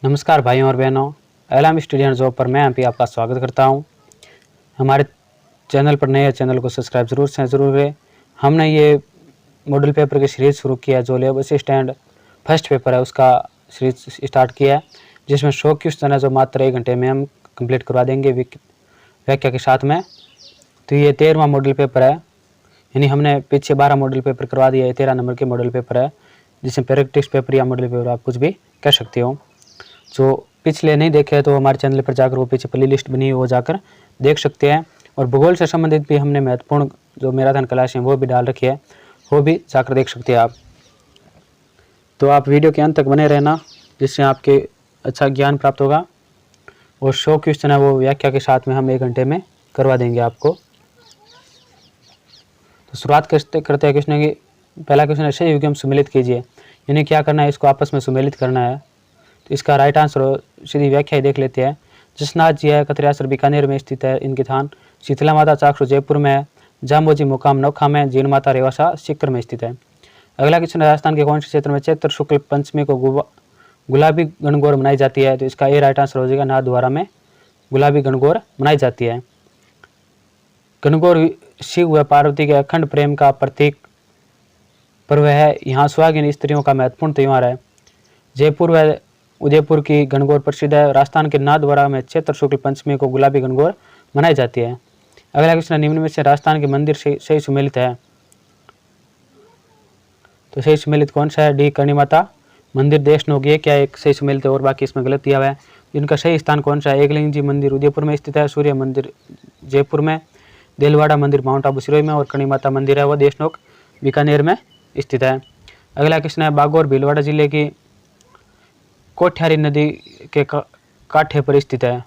नमस्कार भाइयों और बहनों, एलएम स्टूडेंट जॉब पर मैं एमपी आपका स्वागत करता हूं। हमारे चैनल पर नए चैनल को सब्सक्राइब जरूर करें। हमने ये मॉडल पेपर की सीरीज शुरू किया है जो लैब असिस्टेंट फर्स्ट पेपर है उसका सीरीज स्टार्ट किया है, जिसमें 100 क्वेश्चन है जो मात्र 1 घंटे में हम कंप्लीट करवा देंगे व्याख्या के साथ में। तो ये 13वां मॉडल पेपर है, यानी हमने पीछे 12 मॉडल पेपर करवा दिया है। 13 नंबर के मॉडल पेपर है, जिसमें प्रैक्टिस पेपर या मॉडल पेपर आप कुछ भी कह सकते हो। जो पिछले नहीं देखे तो हमारे चैनल पर जाकर वो पीछे प्ले लिस्ट बनी है वो जाकर देख सकते हैं। और भूगोल से संबंधित भी हमने महत्वपूर्ण जो मैराथन क्लास हैं वो भी डाल रखी है, वो भी जाकर देख सकते हैं आप। तो आप वीडियो के अंत तक बने रहना, जिससे आपके अच्छा ज्ञान प्राप्त होगा। और 100 क्वेश्चन है वो व्याख्या के साथ में हम 1 घंटे में करवा देंगे आपको। तो शुरुआत करते हैं क्वेश्चन की। पहला क्वेश्चन है, सही विगम सुमेलित कीजिए। यानी क्या करना है, इसको आपस में सुमेलित करना है। तो इसका राइट आंसर सीधी व्याख्या ही देख लेते हैं। जसनाथ जी है, कतरियासर बीकानेर में स्थित है इनकी थान। शीतला माता चाक्षु जयपुर में है। जाम्बोजी मुकाम नौखा में। जीन माता रेवासा सीकर में स्थित है। अगला क्वेश्चन, राजस्थान के कौन से क्षेत्र में चैत्र शुक्ल पंचमी को गुलाबी गणगौर मनाई जाती है। तो इसका ये राइट आंसर हो जाएगा, नाथद्वारा में गुलाबी गणगौर मनाई जाती है। गणगौर शिव व पार्वती के अखंड प्रेम का प्रतीक पर्व है। यहाँ सुहागिन स्त्रियों का महत्वपूर्ण त्यौहार है। जयपुर व उदयपुर की गणगौर प्रसिद्ध है। राजस्थान के नाथद्वारा में चैत्र शुक्ल पंचमी को गुलाबी गणगौर मनाई जाती है। अगला क्वेश्चन, निम्न में से राजस्थान के मंदिर सही सुमेलित है। तो सही सुमेलित कौन सा है? डी करणी माता मंदिर देशनोक, ये क्या एक सही सुमेलित है और बाकी इसमें गलत दिया हुआ है। इनका सही स्थान कौन सा है? एकलिंग जी मंदिर उदयपुर में स्थित है। सूर्य मंदिर जयपुर में। देलवाड़ा मंदिर माउंट आबू सिरोही में। और करणी माता मंदिर है वो देशनोक बीकानेर में स्थित है। अगला क्वेश्चन है, बागौर भीलवाड़ा जिले की कोठ्यारी नदी के कांठे पर स्थित है।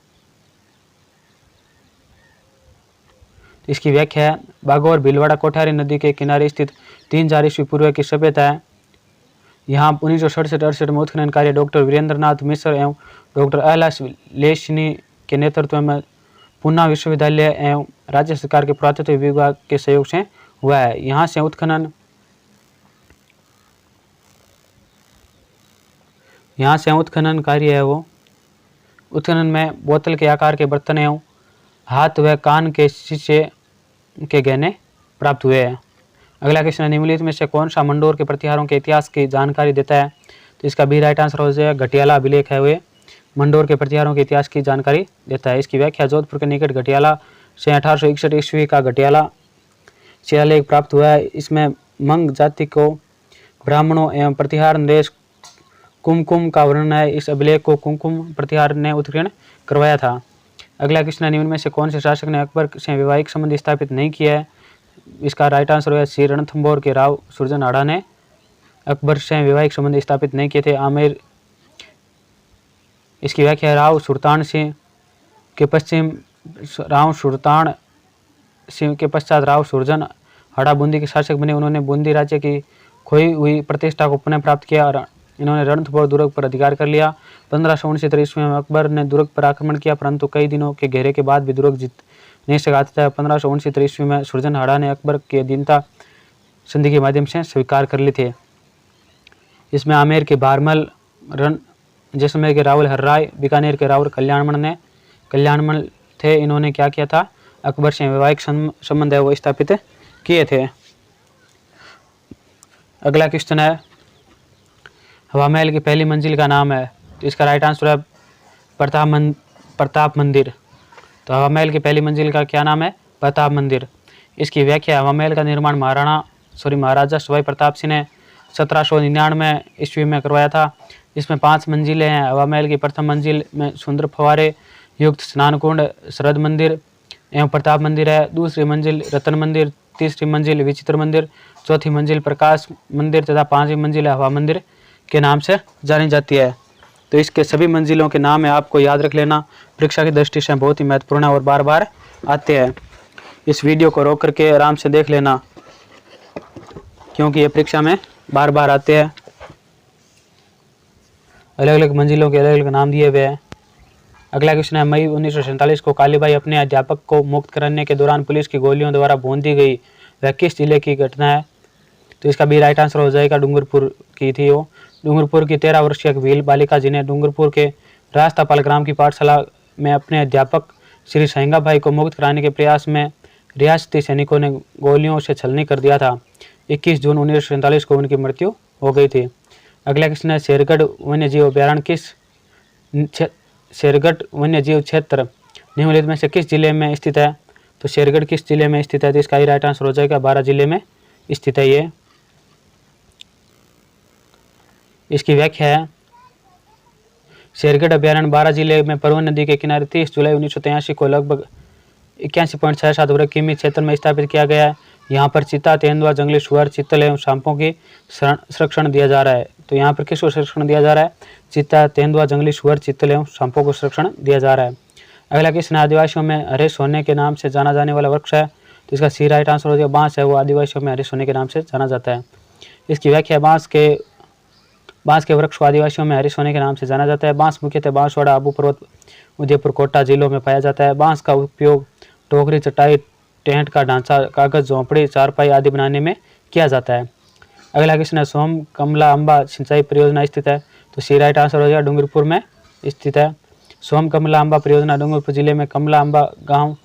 इसकी व्याख्या है, बागौर भीलवाड़ा कोठ्यारी नदी के किनारे स्थित 3000 ईस्वी पूर्व की सभ्यता है। यहाँ 1967-68 में उत्खनन कार्य डॉक्टर वीरेंद्र नाथ मिश्र एवं डॉक्टर एलएस लेशनी के नेतृत्व में पूना विश्वविद्यालय एवं राज्य सरकार के पुरातत्व विभाग के सहयोग से हुआ है। यहाँ से उत्खनन कार्य है वो। उत्खनन में बोतल के आकार के बर्तन एवं हाथ व कान के शीशे के गहने प्राप्त हुए हैं। अगला क्वेश्चन, निम्नलिखित में से कौन सा मंडोर के प्रतिहारों के इतिहास की जानकारी देता है। तो इसका भी राइट आंसर हो जाएगा, घटियाला अभिलेख है वे मंडोर के प्रतिहारों के इतिहास की जानकारी देता है। इसकी व्याख्या, जोधपुर के निकट घटियाला से 1861 ईस्वी का घटियाला शिलालेख प्राप्त हुआ है। इसमें मंग जाति को ब्राह्मणों एवं प्रतिहार नरेश कुमकुम का वर्णन है। इस अभिलेख को कुमकुम प्रतिहार ने उत्कीर्ण करवाया था। अगला क्वेश्चन, निम्न में से कौन से शासक ने अकबर से वैवाहिक संबंध स्थापित नहीं किया है। इसका राइट आंसर है, श्री रणथंभौर के राव सुरजनहाड़ा ने अकबर से वैवाहिक संबंध स्थापित नहीं किए थे। आमेर। इसकी व्याख्या, राव सुल्तान सिंह के पश्चात राव सुरजनहाड़ा बूंदी के शासक बने। उन्होंने बूंदी राज्य की खोई हुई प्रतिष्ठा को पुनः प्राप्त किया और इन्होंने रणथंभौर दुर्ग पर अधिकार कर लिया। 1569 ईस्वी में अकबर ने दुर्ग पर आक्रमण किया, परंतु कई दिनों के घेरे के बाद भी दुर्ग जीत नहीं सका था। 1569 ईस्वी में सुरजनहाड़ा ने अकबर के अधीनता संधि के माध्यम से स्वीकार कर लिए थे। इसमें आमेर के बारमल, जैसलमेर के रावल हर्राय, बीकानेर के रावल कल्याणमल थे। इन्होंने क्या किया था? अकबर से वैवाहिक संबंध है वो स्थापित किए थे। अगला क्वेश्चन है, हवा महल की पहली मंजिल का नाम है। तो इसका राइट आंसर है प्रताप मंदिर। तो हवा महल की पहली मंजिल का क्या नाम है? प्रताप मंदिर। इसकी व्याख्या, हवा महल का निर्माण महाराजा सवाई प्रताप सिंह ने 1799 ईस्वी में करवाया था। इसमें 5 मंजिलें हैं। हवा महल की प्रथम मंजिल में सुंदर फव्वारे युक्त स्नान कुंड शरद मंदिर एवं प्रताप मंदिर है। दूसरी मंजिल रतन मंदिर, तीसरी मंजिल विचित्र मंदिर, चौथी मंजिल प्रकाश मंदिर तथा 5वीं मंजिल हवा मंदिर के नाम से जानी जाती है। तो इसके सभी मंजिलों के नाम है आपको याद रख लेना, परीक्षा की दृष्टि से बहुत ही महत्वपूर्ण है और बार बार आते हैं। इस वीडियो को रोक करके आराम से देख लेना, क्योंकि ये परीक्षा में बार बार आते हैं। अलग अलग मंजिलों के अलग अलग नाम दिए हुए हैं। अगला क्वेश्चन है, मई 1947 को कालीबाई अपने अध्यापक को मुक्त कराने के दौरान पुलिस की गोलियों द्वारा भून दी गई, वह किस जिले की घटना है। तो इसका भी राइट आंसर हो जाएगा, डूंगरपुर की थी वो। डूंगरपुर की 13 वर्षीय एक भील बालिका जिन्हें डूंगरपुर के रास्तापाल ग्राम की पाठशाला में अपने अध्यापक श्री सहेंगा भाई को मुक्त कराने के प्रयास में रियासती सैनिकों ने गोलियों से छलनी कर दिया था। 21 जून 1947 को उनकी मृत्यु हो गई थी। अगला क्वेश्चन है, शेरगढ़ वन्यजीव अभ्यारण्य शेरगढ़ वन्यजीव क्षेत्र निम्नलिखित में से किस जिले में स्थित है? तो शेरगढ़ किस जिले में स्थित है? तो इसका ही राइट आंसर हो जाएगा 12 जिले में स्थित है ये। इसकी व्याख्या है, शेरगढ़ अभ्यारण्य 12 जिले में परवन नदी के किनारे 30 जुलाई 1983 को लगभग 81.67 वर्ग किमी क्षेत्र में स्थापित किया गया है। यहाँ पर चीता, तेंदुआ, जंगली सुअर, चीतल एवं सांपों की संरक्षण दिया जा रहा है। तो यहाँ पर किसको संरक्षण दिया जा रहा है? चीता, तेंदुआ, जंगली सुअर, चीतल एवं सांपों को संरक्षण दिया जा रहा है। अगला क्वेश्चन, आदिवासियों में हरे सोने के नाम से जाना जाने वाला वृक्ष है? तो इसका सी राइट आंसर हो जाएगा बांस है, वो आदिवासियों में हरे सोने के नाम से जाना जाता है। इसकी व्याख्या, बांस के वृक्ष को आदिवासियों में हरे सोने के नाम से जाना जाता है। बांस मुख्यतः बांसवाड़ा, आबू पर्वत, उदयपुर, कोटा जिलों में पाया जाता है। बांस का उपयोग टोकरी, चटाई, टेंट का ढांचा, कागज, झोंपड़ी, चारपाई आदि बनाने में किया जाता है। अगला क्वेश्चन है, सोम कमला अम्बा सिंचाई परियोजना स्थित है? तो सी राइट आंसर हो जाएगा डूंगरपुर में स्थित है। सोम कमला अम्बा परियोजना डूंगरपुर जिले में कमला अम्बा गांव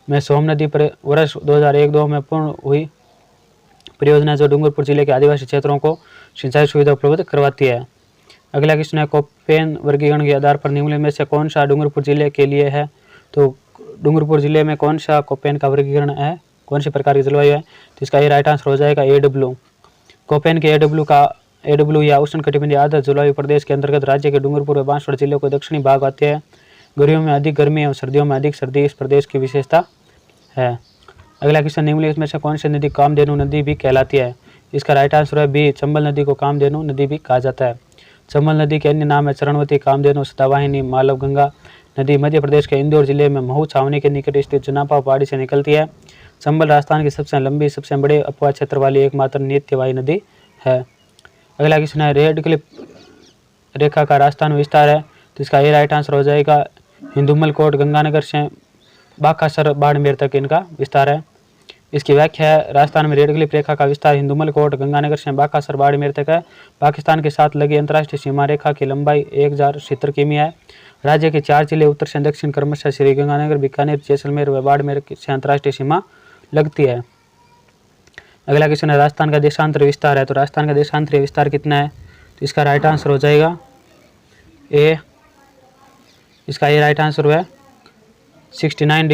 में सोम नदी पर वर्ष 2001-2 में पूर्ण हुई परियोजना जो डूंगरपुर जिले के आदिवासी क्षेत्रों को सिंचाई सुविधा उपलब्ध करवाती है। अगला क्वेश्चन है, कोपेन वर्गीकरण के आधार पर निम्नलिखित में से कौन सा डूंगरपुर जिले के लिए है? तो डूंगरपुर जिले में कौन सा कोपेन का वर्गीकरण है, कौन सी प्रकार की जलवायु है? तो इसका ये राइट आंसर हो जाएगा AW। कोपेन के AW या उष्णकटिबंधीय आर्द्र जलवायु प्रदेश के अंतर्गत राज्य के डूंगरपुर व बांसवाड़ा जिले को दक्षिणी भाग आते हैं। गर्मियों में अधिक गर्मी एवं सर्दियों में अधिक सर्दी इस प्रदेश की विशेषता है। अगला क्वेश्चन, निम्नलिखित में से कौन सी नदी कामधेनु नदी भी कहलाती है? इसका राइट आंसर है बी, चंबल नदी को कामधेनु नदी भी कहा जाता है। चंबल नदी के अन्य नाम है चरणवती, कामधेनु, सदावाहिनी, मालव गंगा नदी मध्य प्रदेश के इंदौर जिले में महू छावनी के निकट स्थित जनापा पहाड़ी से निकलती है। चंबल राजस्थान की सबसे लंबी, सबसे बड़े अपवाह क्षेत्र वाली एकमात्र नित्यवाही नदी है। अगला क्वेश्चन है, रेड क्लिफ रेखा का राजस्थान में विस्तार है? तो इसका ये राइट आंसर हो जाएगा हिंदुमल कोट, गंगानगर से बाकासर बाड़मेर तक इनका विस्तार है। इसकी व्याख्या है, राजस्थान में रेड क्लिफ रेखा का विस्तार हिंदुमल कोट, गंगानगर से बाकासर बाड़मेर तक है। पाकिस्तान के साथ लगी अंतर्राष्ट्रीय सीमा रेखा की लंबाई 1070 किमी है। राज्य के 4 जिले उत्तर से दक्षिण क्रमशः श्रीगंगानगर, बीकानेर, जैसलमेर व बाड़मेर से अंतर्राष्ट्रीय सीमा लगती है। अगला क्वेश्चन है, राजस्थान का देशांतरीय विस्तार है? तो राजस्थान का देशांतरीय विस्तार कितना है? तो इसका राइट आंसर हो जाएगा ए। इसका ये राइट आंसर है 69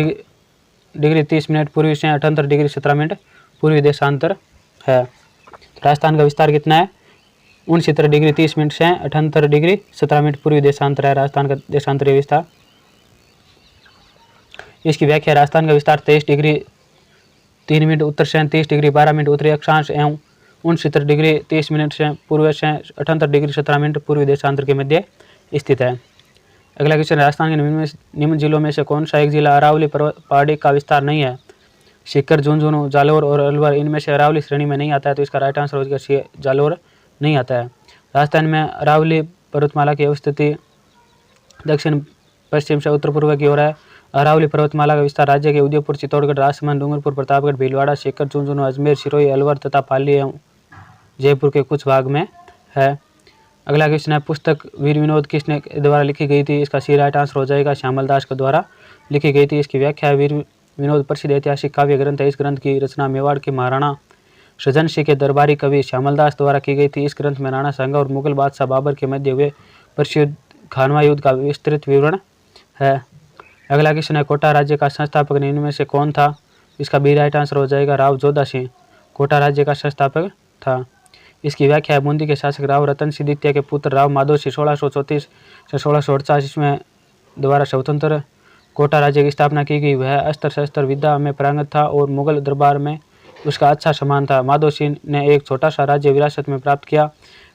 डिग्री 30 मिनट पूर्वी से 78 डिग्री 17 मिनट पूर्वी देशांतर है। राजस्थान का विस्तार कितना है? 69 डिग्री 30 मिनट से 78 डिग्री 17 मिनट पूर्वी देशांतर है राजस्थान का देशांतरीय विस्तार। इसकी व्याख्या, राजस्थान का विस्तार 23 डिग्री 3 मिनट उत्तर से 30 डिग्री 12 मिनट उत्तरी अक्षांश एवं 69 डिग्री 30 मिनट से पूर्व से 78 डिग्री 17 मिनट पूर्वी देशांतर के मध्य स्थित है। अगला क्वेश्चन, राजस्थान के निम्न जिलों में से कौन सा एक जिला अरावली पहाड़ी का विस्तार नहीं है? सीकर, झुंझुनू, जालोर और अलवर इनमें से अरावली श्रेणी में नहीं आता है। तो इसका राइट आंसर हो जाएगा जालोर नहीं आता है। राजस्थान में अरावली पर्वतमाला की अवस्थिति दक्षिण पश्चिम से उत्तर पूर्व की ओर है। अरावली पर्वतमाला का विस्तार राज्य के उदयपुर, चित्तौड़गढ़, राजसमंद, डूंगरपुर, प्रतापगढ़, भीलवाड़ा, सीकर, झुंझुनू, अजमेर, सिरोही, अलवर तथा पाली एवं जयपुर के कुछ भाग में है। अगला क्वेश्चन है, पुस्तक वीर विनोद किसने द्वारा लिखी गई थी? इसका सी राइट आंसर हो जाएगा श्यामल दास के द्वारा लिखी गई थी। इसकी व्याख्या है, वीर विनोद प्रसिद्ध ऐतिहासिक काव्य ग्रंथ है। इस ग्रंथ की रचना मेवाड़ के महाराणा सृजन सिंह के दरबारी कवि श्यामल दास द्वारा की गई थी। इस ग्रंथ में राणा सांगा और मुगल बादशाह बाबर के मध्य हुए प्रसिद्ध खानवा युद्ध का विस्तृत विवरण है। अगला क्वेश्चन है, कोटा राज्य का संस्थापक निम्न में से कौन था? इसका बी राइट आंसर हो जाएगा राव जोधा सिंह कोटा राज्य का संस्थापक था। इसकी व्याख्या है, बूंदी के शासक राव रतन सिंह द्वितीय के पुत्र राव माधो सिंह 1634 से 1648 में द्वारा स्वतंत्र कोटा राज्य की स्थापना की गई। वह अस्त्र शस्त्र विद्या में पारंगत था और मुगल दरबार में उसका अच्छा सम्मान था। माधो सिंह ने एक छोटा सा राज्य विरासत में प्राप्त किया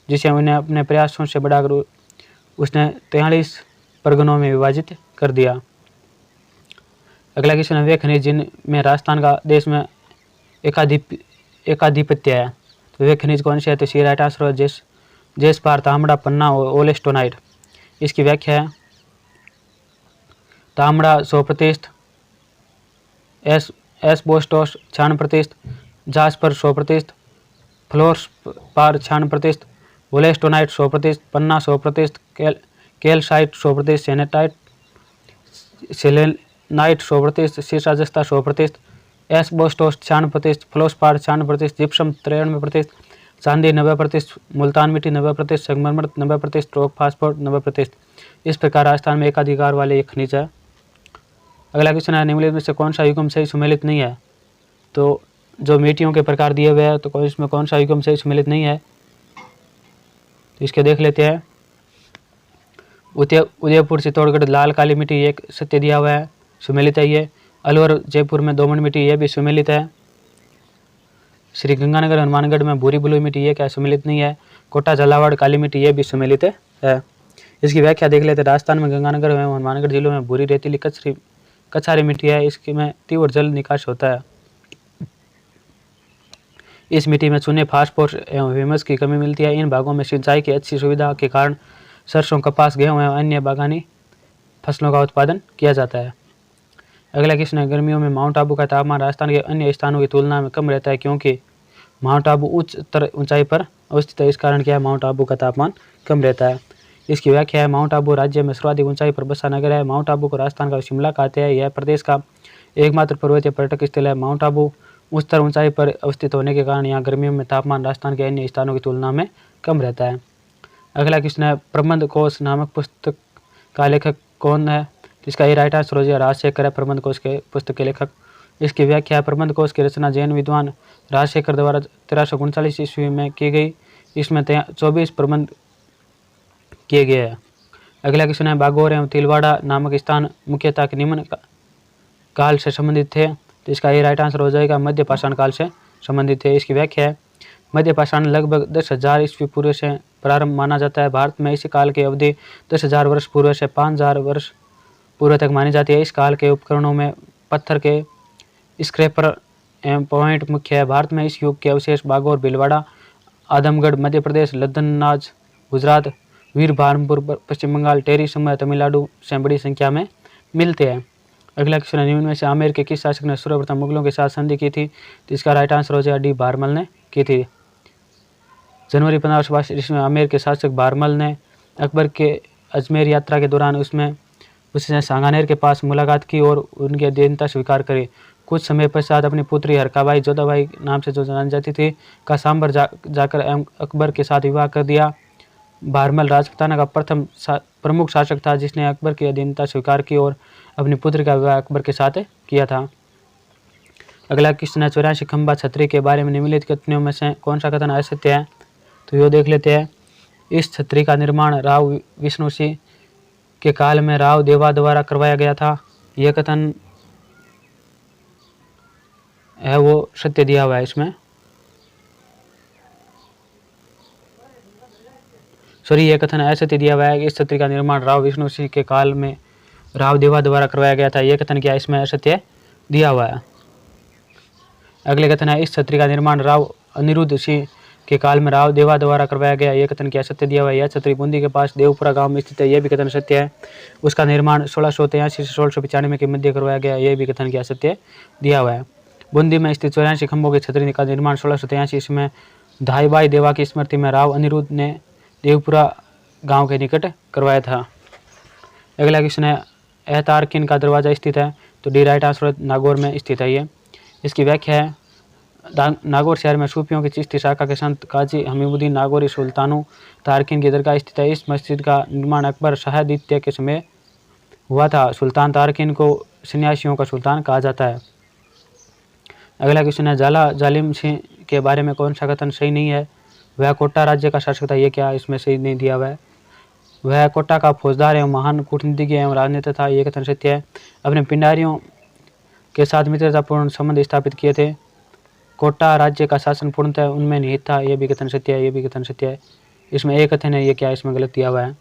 जिसे उन्हें अपने प्रयासों से बढ़ाकर उसने 43 परगनों में विभाजित कर दिया। अगला क्वेश्चन है, वे खनिज जिनमें राजस्थान का देश में एकाधिपत्य है। तो वे खनिज कौन से है? तो सी राइट आंसर है जेस्पार, तांबड़ा, पन्ना और ओलेस्टोनाइट। इसकी व्याख्या है, तांबड़ा 100%, एस्बेस्टोस 96%, जास्पर 100%, फ्लोरस्पार 96%, ओलेस्टोनाइट 100%, पन्ना 100%, कैल्साइट 100%, सेलेनाइट 100%, सीसा-जस्ता 100%, एस्बेस्टोस 96%, फ्लोस्पार 96%, जिप्सम 93%, चांदी 90%, मुल्तान मिट्टी 90%, संगमरमर 90%, रॉक फास्फोर 90%। इस प्रकार राजस्थान में एकाधिकार वाले एक खनिज है। अगला क्वेश्चन है, निम्नलिखित में से कौन सा युग्म सही सुमेलित नहीं है? तो जो मिट्टियों के प्रकार दिए हुए हैं तो इसमें कौन सा युग्म सही सुमेलित नहीं है? तो इसके देख लेते हैं। उदयपुर चित्तौड़गढ़ लाल काली मिट्टी एक सत्य दिया हुआ है, सुमेलित है ये। अलवर जयपुर में दोमट मिट्टी ये भी सुमेलित है। श्री गंगानगर हनुमानगढ़ में भूरी बलुई मिट्टी ये क्या सुमेलित नहीं है। कोटा झालावाड़ काली मिट्टी ये भी सुमेलित है। इसकी व्याख्या देख लेते हैं। राजस्थान में गंगानगर एवं हनुमानगढ़ जिलों में भूरी रेतीली कछारी मिट्टी है, इसकी में तीव्र जल निकास होता है। इस मिट्टी में चूने, फास्फोरस एवं ह्यूमस की कमी मिलती है। इन भागों में सिंचाई की अच्छी सुविधा के कारण सरसों, कपास, गेहूं एवं अन्य बागानी फसलों का उत्पादन किया जाता है। अगला क्वेश्चन है, गर्मियों में माउंट आबू का तापमान राजस्थान के अन्य स्थानों की तुलना में कम रहता है क्योंकि माउंट आबू उच्चतर ऊंचाई पर अवस्थित है। इस कारण क्या है, माउंट आबू का तापमान कम रहता है। इसकी व्याख्या है, माउंट आबू राज्य में सर्वाधिक ऊंचाई पर बसा नगर है। माउंट आबू को राजस्थान का शिमला कहते हैं। यह प्रदेश का एकमात्र पर्वतीय पर्यटक स्थल है। माउंट आबू उच्चतर ऊंचाई पर अवस्थित होने के कारण यहाँ गर्मियों में तापमान राजस्थान के अन्य स्थानों की तुलना में कम रहता है। अगला क्वेश्चन है, प्रबंध कोश नामक पुस्तक का लेखक कौन है? इसका ये राइट आंसर हो जाएगा राजशेखर है, प्रबंध कोश के पुस्तक के लेखक। इसकी व्याख्या है, प्रबंध कोश की रचना जैन विद्वान राजशेखर द्वारा 1339 ईस्वी में की गई। इसमें 24 प्रबंध किए गए हैं। अगला क्वेश्चन है, बागौर एवं तिलवाड़ा नामक स्थान मुख्यतः निम्न काल से संबंधित थे। तो इसका ये राइट आंसर हो जाएगा मध्य पाषाण काल से संबंधित है। इसकी व्याख्या है, मध्य पाषाण लगभग 10,000 ईस्वी पूर्व से प्रारंभ माना जाता है। भारत में इस काल की अवधि 10,000 वर्ष पूर्व से 5,000 वर्ष पूर्व तक मानी जाती है। इस काल के उपकरणों में पत्थर के स्क्रैपर एवं पॉइंट मुख्य है। भारत में इस युग के अवशेष बागौर, भीलवाड़ा, आदमगढ़ मध्य प्रदेश, लद्दननाज गुजरात, वीरभारमपुर पश्चिम बंगाल, टेरी समूह तमिलनाडु से बड़ी संख्या में मिलते हैं। अगला क्वेश्चन है, निम्न में से आमेर के किस शासक ने सर्वप्रथम मुगलों के साथ संधि की थी? तो इसका राइट आंसर हो जाएगा डी, भारमल ने की थी। जनवरी 1582 ईस्वी में आमेर के शासक भारमल ने अकबर के अजमेर यात्रा के दौरान उसने सांगानेर के पास मुलाकात की और उनकी अधीनता स्वीकार करी। कुछ समय पश्चात अपनी पुत्री हरकाबाई, जोधाबाई नाम से जो जानी जाती थी, का सांबर जाकर अकबर के साथ विवाह कर दिया। भारमल राजपुताना का प्रथम प्रमुख शासक था जिसने अकबर की अधीनता स्वीकार की और अपनी पुत्री का विवाह अकबर के साथ किया था। अगला क्वेश्चन है, 84 खंबा छतरी के बारे में निम्नलिखित कथनों में से कौन सा कथन असत्य है? तो यो देख लेते हैं। इस छतरी का निर्माण राव विष्णु सिंह के काल में राव देवा द्वारा करवाया गया था। यह कथन है वो सत्य दिया हुआ है इसमें। यह कथन असत्य दिया हुआ है कि इस छतरी का निर्माण राव विष्णु सिंह के काल में राव देवा द्वारा करवाया गया था। यह कथन क्या इसमें असत्य दिया हुआ है। अगले कथन है, इस छतरी का निर्माण राव अनिरुद्ध सिंह के काल में राव देवा द्वारा करवाया गया। यह कथन क्या सत्य दिया हुआ है। यह छतरी बूंदी के पास देवपुरा गांव में स्थित है। यह भी कथन सत्य है। उसका निर्माण 1683 से 1695 के मध्य करवाया गया। यह भी कथन क्या सत्य दिया हुआ है। बूंदी में स्थित 84 खंभों की छतरी का निर्माण 1683 ईस्वी में धाईबाई देवा की स्मृति में राव अनिरुद्ध ने देवपुरा गांव के निकट करवाया था। अगला क्वेश्चन है, एहतारकिन का दरवाजा स्थित है। तो डी राइट आंसर नागौर में स्थित है ये। इसकी व्याख्या है, नागौर शहर में सूफियों की चिश्ती शाखा के संत काजी हमीमुद्दीन नागौरी सुल्तानो तारकिन की दरगाह स्थित है। इस मस्जिद का निर्माण अकबर शाहदित्य के समय हुआ था। सुल्तान तारकिन को सन्यासियों का सुल्तान कहा जाता है। अगला क्वेश्चन है, झाला जालिम सिंह के बारे में कौन सा कथन सही नहीं है? वह कोटा राज्य का शासक था। ये क्या इसमें सही नहीं दिया हुआ है। वह कोटा का फौजदार एवं महान कूटनीतिज्ञ एवं राजनेता था। ये कथन सत्य है। अपने पिंडारियों के साथ मित्रतापूर्ण संबंध स्थापित किए थे। कोटा राज्य का शासन पूर्णतः उनमें निहित था। ये भी कथन सत्य है। ये भी कथन सत्य है। इसमें एक कथन है, ये क्या इसमें गलत दिया हुआ है।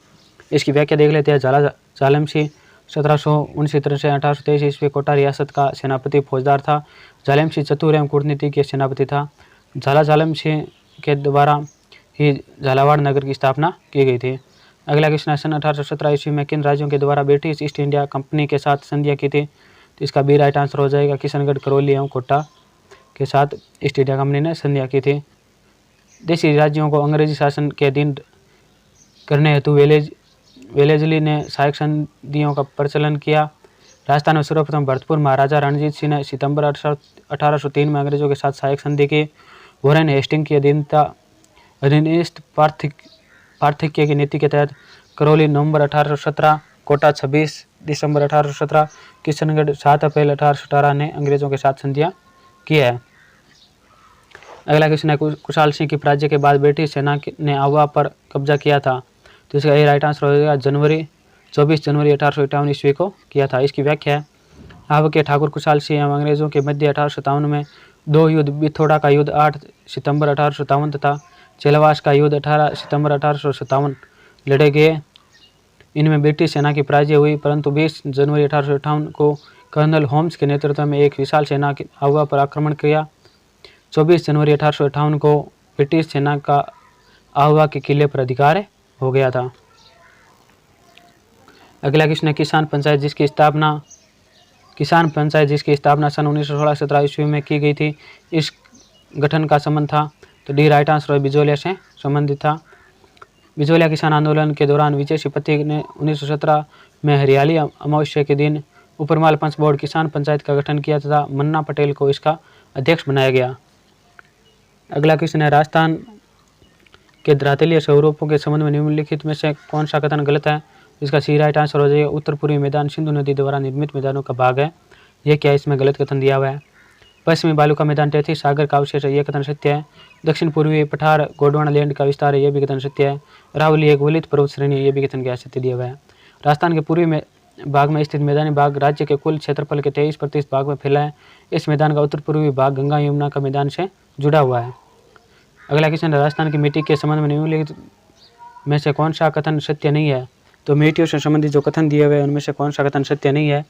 इसकी व्याख्या देख लेते हैं। झाला जालिम सिंह 1769 से 1823 ईस्वी कोटा रियासत का सेनापति फौजदार था। जालिम सिंह चतुर एवं कूटनीतिज्ञ सेनापति था। झाला जालिम सिंह के द्वारा ही झालावाड़ नगर की स्थापना की गई थी। अगला क्वेश्चन है, सन 1817 ईस्वी में किन राज्यों के द्वारा ब्रिटिश ईस्ट इंडिया कंपनी के साथ संधियां की थी? तो इसका बी राइट आंसर हो जाएगा, किशनगढ़, करौली एवं कोटा के साथ ईस्ट इंडिया कंपनी ने संधियां की थी। देशी राज्यों को अंग्रेजी शासन के अधीन करने हेतु वेलेजली ने सहायक संधियों का प्रचलन किया। राजस्थान में सर्वप्रथम भरतपुर महाराजा रणजीत सिंह ने सितंबर 1803 में अंग्रेजों के साथ सहायक संधि की। वॉरेन हेस्टिंग की अधीनस्थ पार्थिक्य की नीति के तहत करौली नवंबर 1817, कोटा 26 दिसंबर 1817, किशनगढ़ 7 अप्रैल 1818 ने अंग्रेजों के साथ संधियां की है। अगला क्वेश्चन है, कुशाल सिंह की पराजय के बाद ब्रिटिश सेना ने आवा पर कब्जा किया था, तो इसका ये राइट आंसर हो जाएगा 24 जनवरी 1851 ईस्वी को किया था। इसकी व्याख्या है, आवा के ठाकुर कुशाल सिंह एवं अंग्रेजों के मध्य 1857 में 2 युद्ध, बिथोड़ा का युद्ध 8 सितंबर 1857 तथा चेलवास का युद्ध 18 सितंबर 1857 लड़े गए। इनमें ब्रिटिश सेना की पराजय हुई, परंतु 20 जनवरी 1858 को कर्नल होम्स के नेतृत्व में एक विशाल सेना के आवा पर आक्रमण किया। 24 जनवरी 1858 को ब्रिटिश सेना का आवा के किले पर अधिकार हो गया था। अगला क्वेश्चन है, किसान पंचायत जिसकी स्थापना सन 1916-17 ईस्वी में की गई थी, इस गठन का संबंध था, तो डी राइट आंसर है, बिजोलिया से संबंधित था। बिजोलिया किसान आंदोलन के दौरान विजय सिंह ने 1917 में हरियाली अमावस्या के दिन उपरमाल पंच बोर्ड किसान पंचायत का गठन किया तथा मन्ना पटेल को इसका अध्यक्ष बनाया गया। अगला क्वेश्चन है, राजस्थान के धरातलीय स्वरूपों के संबंध में निम्नलिखित में से कौन सा कथन गलत है? इसका सी राइट आंसर हो जाएगा, उत्तर पूर्वी मैदान सिंधु नदी द्वारा निर्मित मैदानों का भाग है। यह क्या है? इसमें गलत कथन दिया हुआ है। पश्चिमी बालू का मैदान 33 सागर का अवशेष है, यह कथन सत्य है। दक्षिण पूर्वी पठार गोंडवाना लैंड का विस्तार है, यह भी कथन सत्य है। रावली एक वलित पर्वत श्रेणी है, यह भी कथन क्या सत्य दिया हुआ है। राजस्थान के पूर्वी में भाग में स्थित मैदानी भाग राज्य के कुल क्षेत्रफल के 23% भाग में फैला है। इस मैदान का उत्तर पूर्वी भाग गंगा यमुना का मैदान से जुड़ा हुआ है। अगला क्वेश्चन है, राजस्थान की मिट्टी के संबंध में निम्नलिखित में से कौन सा कथन सत्य नहीं है? तो मिट्टियों से संबंधित जो कथन दिए हुए हैं उनमें से कौन सा कथन सत्य नहीं है,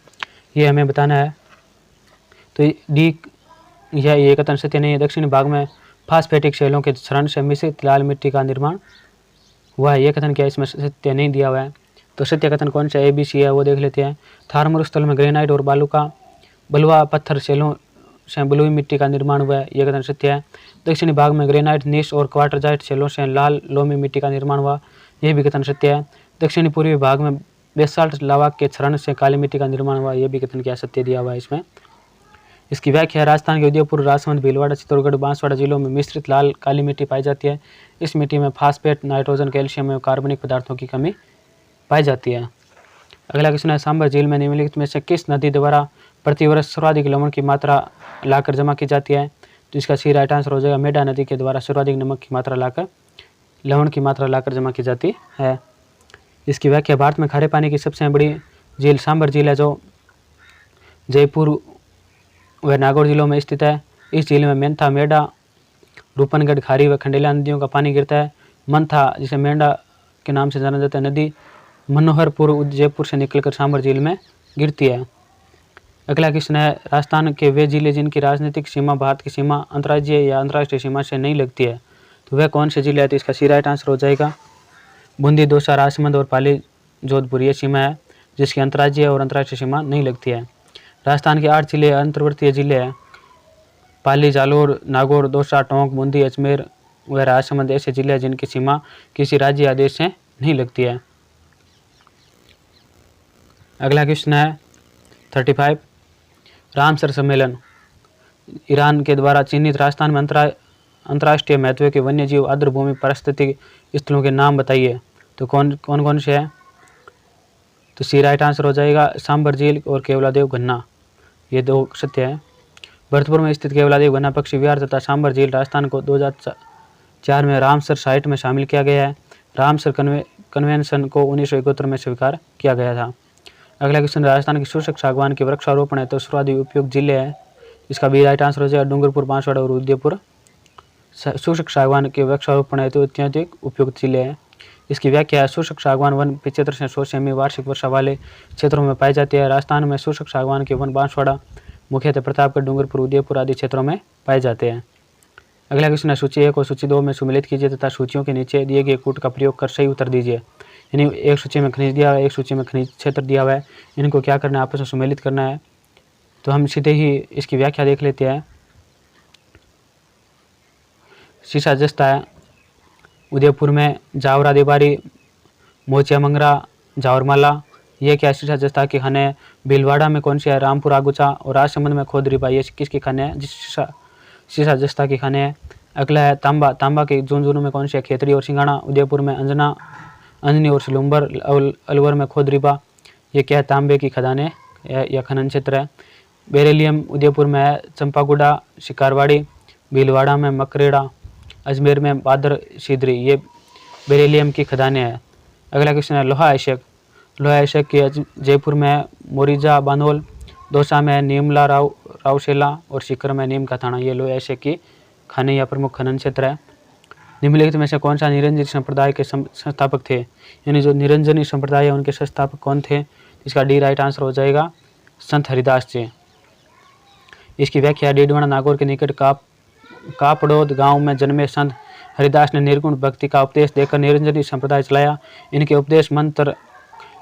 ये हमें बताना है। तो डी, ये कथन सत्य नहीं है। दक्षिणी भाग में फास्फेटिक शैलों के क्षरण से मिश्रित लाल मिट्टी का निर्माण हुआ है, यह कथन क्या इसमें सत्य नहीं दिया हुआ है। तो सत्य कथन कौन सा ABC है वो देख लेते हैं। थार मरुस्थल में ग्रेनाइट और बलुआ पत्थर शैलों से बलुई मिट्टी का निर्माण हुआ है, यह कथन सत्य है। दक्षिणी भाग में ग्रेनाइट, नीस और क्वार्टरजाइट शैलों से लाल लोमी मिट्टी का निर्माण हुआ, यह भी कथन सत्य है। दक्षिणी पूर्वी भाग में बेसाल्ट लावा के क्षरण से काली मिट्टी का निर्माण हुआ, यह भी कथन क्या सत्य दिया हुआ है इसमें। इसकी व्याख्या, राजस्थान के उदयपुर, राजसमंद, भीलवाड़ा, चित्तौड़गढ़, बांसवाड़ा जिलों में मिश्रित लाल काली मिट्टी पाई जाती है। इस मिट्टी में फास्फेट, नाइट्रोजन, कैल्शियम एवं कार्बनिक पदार्थों की कमी पाई जाती है। अगला क्वेश्चन है, सांभर झील में निम्नलिखित में से किस नदी द्वारा प्रतिवर्ष सर्वाधिक लवण की मात्रा लाकर जमा की जाती है? तो इसका सी राइट आंसर हो जाएगा, मेढा नदी के द्वारा सर्वाधिक नमक की मात्रा लाकर लवण की मात्रा लाकर जमा की जाती है। इसकी व्याख्या, भारत में खारे पानी की सबसे बड़ी झील सांभर झील है, जो जयपुर व नागौर जिलों में स्थित है। इस झील में मेंथा, मेढा, रूपनगढ़, खारी व खंडेला नदियों का पानी गिरता है। मंथा, जिसे मेंढा के नाम से जाना जाता है, नदी मनोहरपुर जयपुर से निकलकर सांभर झील में गिरती है। अगला क्वेश्चन है, राजस्थान के वे जिले जिनकी राजनीतिक सीमा भारत की सीमा अंतर्राज्यीय या अंतर्राष्ट्रीय सीमा से नहीं लगती है, तो वह कौन से जिले हैं? तो इसका सी राइट आंसर हो जाएगा, बूंदी, दौसा, राजसमंद और पाली जोधपुर ये सीमा है जिसकी अंतर्राज्यीय और अंतर्राष्ट्रीय सीमा नहीं लगती है। राजस्थान के 8 जिले अंतर्वर्तीय जिले हैं, पाली, जालोर, नागौर, दौसा, टोंक, बूंदी, अजमेर व राजसमंद ऐसे जिले हैं जिनकी सीमा किसी राज्य या देश से नहीं लगती है। अगला क्वेश्चन है 35, रामसर सम्मेलन ईरान के द्वारा चिन्हित राजस्थान में अंतर्राष्ट्रीय महत्व के वन्य जीव आर्द्रभूमि पारिस्थितिक स्थलों के नाम बताइए, तो कौन से हैं? तो सी राइट आंसर हो जाएगा, सांभर झील और केवलादेव घन्ना, ये 2 सत्य है। भरतपुर में स्थित केवलादेव घन्ना पक्षी विहार तथा सांभर झील राजस्थान को 2004 में रामसर साइट में शामिल किया गया है। रामसर कन्वेंशन को 1971 में स्वीकार किया गया था। अगला क्वेश्चन, राजस्थान की शुष्क सागवान की वृक्षारोपण है तो सर्वाधिक उपयुक्त जिले हैं, इसका भी राइट आंसर हो जाएगा, डूंगरपुर, बांसवाड़ा और उदयपुर शुष्क सागवान के वृक्षारोपण है तो अत्यधिक उपयुक्त जिले हैं। इसकी व्याख्या है, शुष्क सागवान वन 75 से 100 सेमी वार्षिक वर्षा वाले क्षेत्रों में पाई जाती है। राजस्थान में शुष्क सागवान के वन बांसवाड़ा, मुख्यतः प्रतापगढ़, डूंगरपुर, उदयपुर आदि क्षेत्रों में पाए जाते हैं। अगला क्वेश्चन है, सूची 1 और सूची 2 में सम्मिलित कीजिए तथा सूचियों के नीचे दिए गए कूट का प्रयोग कर सही उत्तर दीजिए। यानी एक सूची में खनिज दिया हुआ है, एक सूची में खनिज क्षेत्र दिया हुआ है, इनको क्या करना है? आपस में सम्मिलित करना है। तो हम सीधे ही इसकी व्याख्या देख लेते हैं। सीसा जस्ता है उदयपुर में, जावरा देबारी, मोचिया मंगरा जावरमाला, ये क्या शीशा जस्ता की खाने है। भीलवाड़ा में कौन सी है, रामपुर आगुचा। और राजसमंद में खोदरीबा, ये किसकी खाने है, जिस शीशा जस्ता की खाने है। अगला है तांबा, तांबा के झुंझुनू में कौन सी है, खेतड़ी और सिंगाणा। उदयपुर में अंजनी और सिलुम्बर। अलवर में खोदरीबा, ये क्या है, तांबे की खदानें या खनन क्षेत्र है। बेरेलियम उदयपुर में है चंपागुड़ा शिकारवाड़ी। भीलवाड़ा में मकरेड़ा। अजमेर में बादर सीदरी, ये बेरेलियम की खदानें हैं। अगला क्वेश्चन है लोहा अयस्क। लोहा अयस्क की जयपुर में है मोरिजा बानोल। दौसा में है नीमला रावशेला और सीकर में नीम का थाना, ये लोहा अयस्क की खाने या प्रमुख खनन क्षेत्र है। निम्नलिखित में से कौन सा निरंजनी संप्रदाय के संस्थापक थे, यानी जो निरंजनी संप्रदाय है उनके संस्थापक कौन थे। इसका डी राइट आंसर हो जाएगा संत हरिदास जी। इसकी व्याख्या, डीडवाना नागौर के निकट कापड़ोद गांव में जन्मे संत हरिदास ने निर्गुण भक्ति का उपदेश देकर निरंजनी संप्रदाय चलाया। इनके उपदेश मंत्र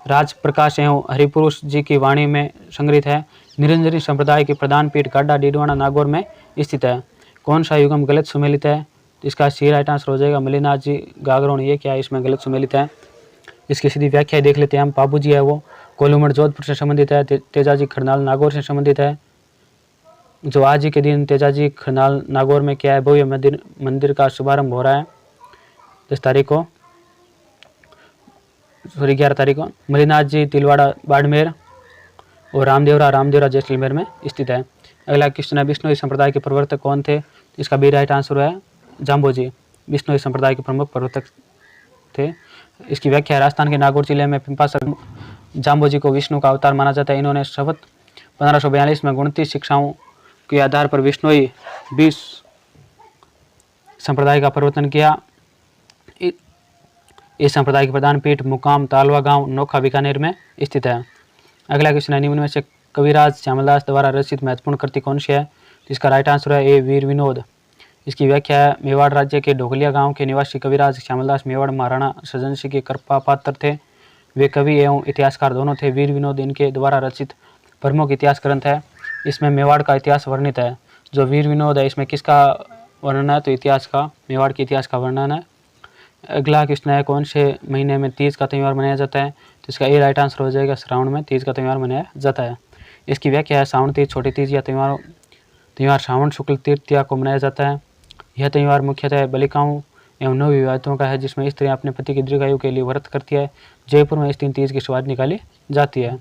राज प्रकाश एवं हरिपुरुष जी की वाणी में संग्रहित है। निरंजनी संप्रदाय की प्रधान पीठ गाड्डा डीडवाना नागौर में स्थित है। कौन सा युगम गलत सुमेलित है, इसका सी राइट आंसर हो जाएगा मलिनाथ जी गागरोन, ये क्या है, इसमें गलत सुमेलित है। इसकी सीधी व्याख्या देख लेते हैं हम। पाबू जी है वो कोलूमठ जोधपुर से संबंधित है। तेजाजी खरनाल नागौर से संबंधित है। जो आज ही के दिन तेजाजी खरनाल नागौर में क्या है, भव्य मंदिर का शुभारंभ हो रहा है 10 तारीख को, सॉरी 11 तारीख को। मलिनाथ जी तिलवाड़ा बाड़मेर और रामदेवरा जैसलमेर में स्थित है। अगला क्वेश्चन है बिश्नोई संप्रदाय के प्रवर्तक कौन थे, इसका भी राइट आंसर है जाम्बो जी, बिश्नोई संप्रदाय के प्रमुख प्रवर्तक थे। इसकी व्याख्या, राजस्थान के नागौर जिले में पिंपासर जाम्बो जी को विष्णु का अवतार माना जाता है। इन्होंने शपथ 1542 में गुणती शिक्षाओं के आधार पर बिश्नोई 20 संप्रदाय का प्रवर्तन किया। इस संप्रदाय की प्रधान पीठ मुकाम तालवा गांव नोखा बीकानेर में स्थित है। अगला क्वेश्चन है निम्न में से कविराज श्यामलदास द्वारा रचित महत्वपूर्ण कृति कौन सी है, इसका राइट आंसर है ए वीर विनोद। इसकी व्याख्या है, मेवाड़ राज्य के ढोकलिया गांव के निवासी कविराज श्यामलदास मेवाड़ महाराणा सजन सिंह के कृपा पात्र थे। वे कवि एवं इतिहासकार दोनों थे। वीर विनोद इनके द्वारा रचित प्रमुख इतिहास ग्रंथ है। इसमें मेवाड़ का इतिहास वर्णित है। जो वीर विनोद है इसमें किसका वर्णन है, तो इतिहास का, मेवाड़ के इतिहास का वर्णन है। अगला क्वेश्चन है कौन से महीने में तीज का त्यौहार मनाया जाता है, तो इसका ए राइट आंसर हो जाएगा श्रावण में तीज का त्यौहार मनाया जाता है। इसकी व्याख्या है, सावन तीज, छोटी तीज या त्यौहार श्रावण शुक्ल तृतीया को मनाया जाता है। यह त्यौहार मुख्यतः बालिकाओं एवं नवविवाहितों का है, जिसमें स्त्रियां अपने पति की दीर्घायु के लिए व्रत करती है। जयपुर में इस दिन तीज की शुरुआत निकाली जाती है।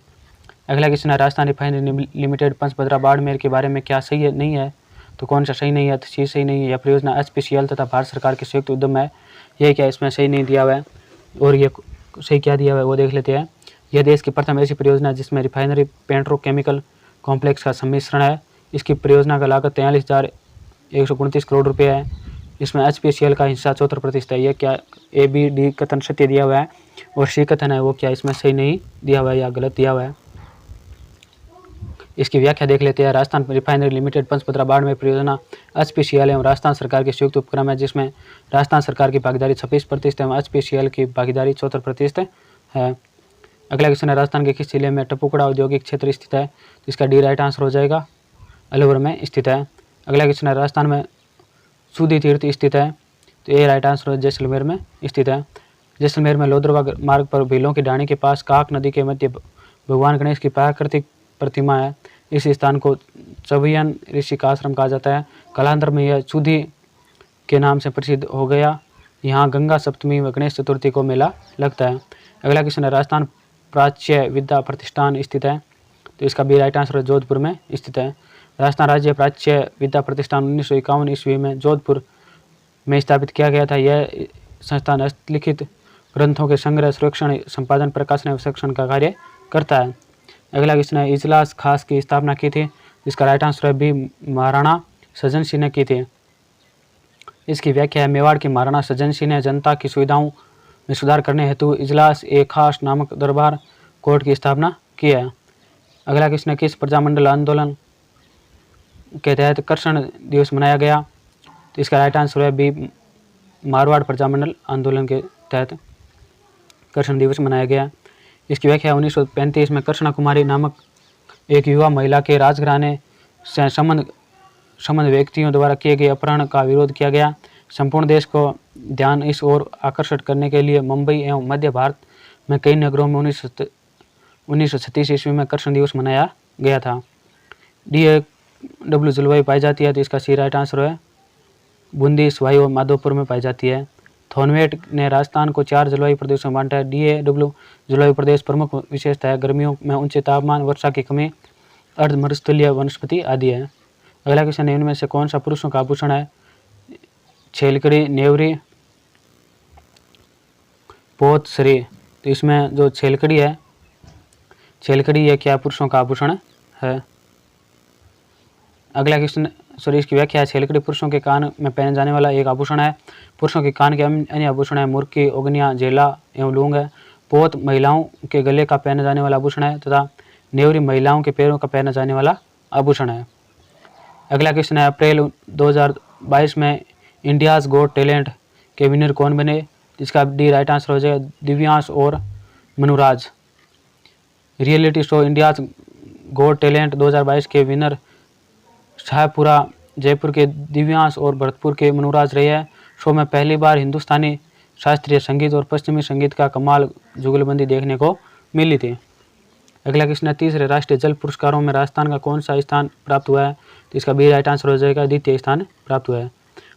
अगला क्वेश्चन है राजस्थान रिफाइनरी लिमिटेड पंचभद्रा बाड़मेर के बारे में क्या सही है नहीं है, तो कौन सा सही नहीं है, तो सी सही नहीं है। यह परियोजना HPCL तथा भारत सरकार के संयुक्त उद्यम है। यह क्या इसमें सही नहीं दिया हुआ है, और ये सही क्या दिया हुआ है वो देख लेते हैं। यह देश की प्रथम ऐसी परियोजना है जिसमें रिफाइनरी पेट्रोकेमिकल कॉम्प्लेक्स का सम्मिश्रण है। इसकी परियोजना का लागत 43,129 करोड़ रुपये है। इसमें HPCL का हिस्सा 74% है। यह क्या A B D कथन सत्य दिया हुआ है, और C कथन है वो क्या इसमें सही नहीं दिया हुआ है या गलत दिया हुआ है। इसकी व्याख्या देख लेते हैं। राजस्थान रिफाइनरी लिमिटेड पंचभद्रा बाड़मेर परियोजना HPCL एवं राजस्थान सरकार के संयुक्त उपक्रम है, जिसमें राजस्थान सरकार की भागीदारी 26% एवं HPCL की भागीदारी 74% है। अगला क्वेश्चन है राजस्थान के किस जिले में टपुकड़ा औद्योगिक क्षेत्र स्थित है, तो इसका डी राइट आंसर हो जाएगा अलवर में स्थित है। अगला क्वेश्चन है राजस्थान में सूदी तीर्थ स्थित है, तो ए राइट आंसर जैसलमेर में स्थित है। जैसलमेर में लोदरवा मार्ग पर भीलों की ढाणी के पास काक नदी के मध्य भगवान गणेश की प्राकृतिक प्रतिमा है। इस स्थान को चवियन ऋषि का आश्रम कहा जाता है। कालांतर में यह चूधी के नाम से प्रसिद्ध हो गया। यहाँ गंगा सप्तमी व गणेश चतुर्थी को मेला लगता है। अगला क्वेश्चन है राजस्थान प्राच्य विद्या प्रतिष्ठान स्थित है, तो इसका भी राइट आंसर जोधपुर में स्थित है। राजस्थान राज्य प्राच्य विद्या प्रतिष्ठान 1951 ईस्वी में जोधपुर में स्थापित किया गया था। यह संस्थान हस्तलिखित ग्रंथों के संग्रह, सुरक्षण, संपादन, प्रकाशन एवं संरक्षण का कार्य करता है। अगला क्वेश्चन है इजलास खास की स्थापना की थी, इसका राइट आंसर है बी महाराणा सज्जन सिंह ने की थी। इसकी व्याख्या है, मेवाड़ की महाराणा सज्जन सिंह ने जनता की सुविधाओं में सुधार करने हेतु इजलास ए खास नामक दरबार कोर्ट की स्थापना की है। अगला क्वेश्चन है किस प्रजामंडल आंदोलन के तहत कर्षण दिवस मनाया गया, तो इसका राइट आंसर है बी मारवाड़ प्रजामंडल आंदोलन के तहत कर्षण दिवस मनाया गया। इसकी व्याख्या 1935 में कृष्णा कुमारी नामक एक युवा महिला के राजघराने से संबंध व्यक्तियों द्वारा किए गए अपहरण का विरोध किया गया। संपूर्ण देश को ध्यान इस ओर आकर्षित करने के लिए मुंबई एवं मध्य भारत में कई नगरों में 1936 ईस्वी में कृष्ण दिवस मनाया गया था। DAW जलवायु पाई जाती है, तो इसका सी राइट आंसर है। बूंदी, सवाई और माधोपुर में पाई जाती है। थॉर्नवेट ने राजस्थान को 4 जलवायु प्रदेशों में बांटा है। DAW जलवायु प्रदेश प्रमुख विशेषता है गर्मियों में ऊंचे तापमान, वर्षा की कमी, अर्ध मरुस्थलीय वनस्पति आदि है। अगला क्वेश्चन है, इनमें से कौन सा पुरुषों का आभूषण है? छेलकड़ी, नेवरी, पोत, सरी। तो इसमें जो छेलकड़ी है, छेलकड़ी ये क्या पुरुषों का आभूषण है? अगला क्वेश्चन, सॉरी इसकी व्याख्या है। छेलकड़ी पुरुषों के कान में पहने जाने वाला एक आभूषण है। पुरुषों के कान के अन्य आभूषण है मुर्की, ओगनिया, झेला एवं लूंग है। पोत महिलाओं के गले का पहने जाने वाला आभूषण है तथा नेवरी महिलाओं के पैरों का पहना जाने वाला आभूषण है। अगला क्वेश्चन है, अप्रैल 2022 में इंडियाज़ गॉट टैलेंट के विनर कौन बने? जिसका डी राइट आंसर हो जाएगा दिव्यांश और Manuraj. Reality show India's got talent 2022 के विनर शाहपुरा जयपुर के दिव्यांश और भरतपुर के मनुराज रहे हैं। शो में पहली बार हिंदुस्तानी शास्त्रीय संगीत और पश्चिमी संगीत का कमाल जुगलबंदी देखने को मिली थी। अगला क्वेश्चन है, तीसरे राष्ट्रीय जल पुरस्कारों में राजस्थान का कौन सा स्थान प्राप्त हुआ है? तो इसका बी राइट आंसर हो जाएगा द्वितीय स्थान प्राप्त हुआ है।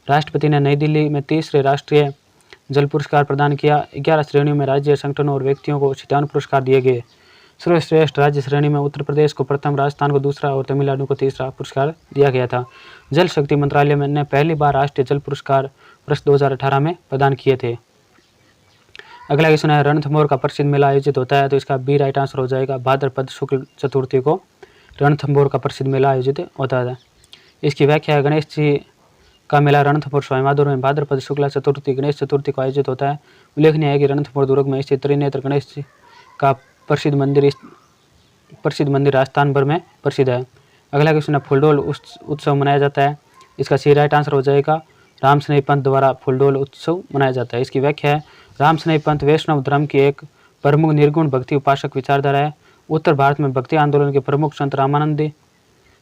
राष्ट्रपति ने नई दिल्ली में तीसरे राष्ट्रीय जल पुरस्कार प्रदान किया। 11 श्रेणियों में राज्य, संगठनों और व्यक्तियों को 57 पुरस्कार दिए गए। सर्वश्रेष्ठ राज्य श्रेणी में उत्तर प्रदेश को प्रथम, राजस्थान को दूसरा और तमिलनाडु को तीसरा पुरस्कार दिया गया था। जल शक्ति मंत्रालय ने पहली बार राष्ट्रीय जल पुरस्कार वर्ष 2018 में प्रदान किए थे। अगला क्वेश्चन है, रणथंभौर का प्रसिद्ध मेला आयोजित होता है? तो इसका बी राइट आंसर हो जाएगा भाद्रपद शुक्ल चतुर्थी को रणथंभौर का प्रसिद्ध मेला आयोजित होता है। इसकी व्याख्या है, गणेश जी का मेला रणथंभौर सवाईमाधोपुर में भाद्रपद शुक्ला चतुर्थी गणेश चतुर्थी को आयोजित होता है। उल्लेखनीय है कि रणथंभौर दुर्ग में स्थित त्रिनेत्र गणेश जी का प्रसिद्ध मंदिर राजस्थान भर में प्रसिद्ध है। अगला क्वेश्चन है, फूलडोल उत्सव मनाया जाता है? इसका सी राइट आंसर हो जाएगा रामसनेही पंथ द्वारा फूलडोल उत्सव मनाया जाता है। इसकी व्याख्या है, रामसनेही पंथ वैष्णव धर्म की एक प्रमुख निर्गुण भक्ति उपासक विचारधारा है। उत्तर भारत में भक्ति आंदोलन के प्रमुख संत रामानंद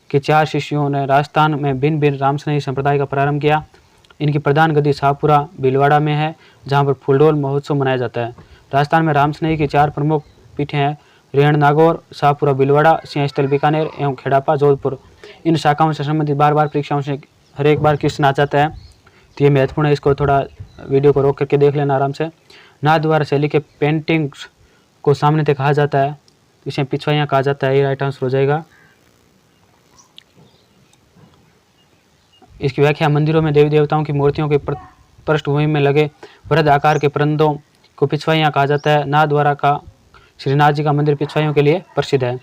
के 4 शिष्यों ने राजस्थान में भिन्न भिन्न रामसनेही संप्रदाय का प्रारंभ किया। इनकी प्रधान गद्दी शाहपुरा भीलवाड़ा में है, जहाँ पर फूलडोल महोत्सव मनाया जाता है। राजस्थान में रामसनेही की 4 प्रमुख पीठें हैं, रेण नागौर, शाहपुरा भीलवाड़ा, सिंहस्थल बीकानेर एवं खेड़ापा जोधपुर। इन शाखाओं से संबंधित बार बार परीक्षाओं से हर एक बार क्वेश्चन आ जाता है, तो ये महत्वपूर्ण है। इसको थोड़ा वीडियो को रोक करके देख लेना आराम से। नाथ द्वारा शैली के पेंटिंग्स को सामान्यतः कहा जाता है, इसे पिछवाइयाँ कहा जाता है। ये राइट आंसर हो जाएगा। इसकी व्याख्या, मंदिरों में देवी देवताओं की मूर्तियों की पृष्ठभूमि में लगे वृहद आकार के परंदों को पिछवाइयाँ कहा जाता है। नाथ द्वारा का श्रीनाथ जी का मंदिर पिछवाइयों के लिए प्रसिद्ध है।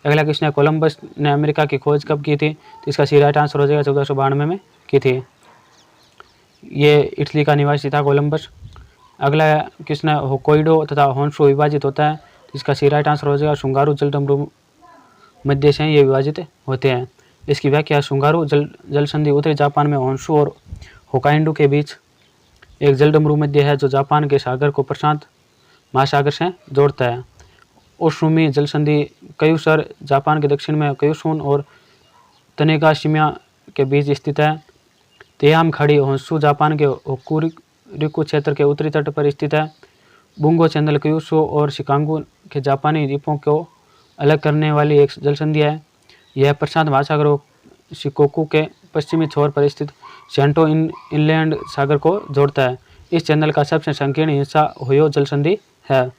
अगला क्वेश्चन है, कोलंबस ने अमेरिका की खोज कब की थी? तो इसका सी राइट आंसर हो जाएगा 1492 में की थी। ये इटली का निवासी था कोलंबस। अगला क्वेश्चन है, होक्काइडो तथा होन्शु विभाजित होता है? तो इसका सी राइट आंसर हो जाएगा शुंगारू जलडमरू मध्य से ये विभाजित होते हैं। इसकी व्याख्या, शुंगारू जल संधि उत्तरी जापान में होन्शु और होक्काइडो के बीच एक जलडमरू मध्य है, जो जापान के सागर को प्रशांत महासागर से जोड़ता है। ओशुमी जल संधि क्यूशर जापान के दक्षिण में क्यूशुन और तनेगाशिमा के बीच स्थित है। तेयाम खाड़ी होन्शु जापान के होकुरिकु क्षेत्र के उत्तरी तट पर स्थित है। बुंगो चैनल क्यूशु और शिकागो के जापानी द्वीपों को अलग करने वाली एक जल संधि है। यह प्रशांत महासागर और शिकोकू के पश्चिमी छोर पर स्थित सेंटो इनलैंड सागर को जोड़ता है। इस चैनल का सबसे संकीर्ण हिस्सा होयो जल संधि है।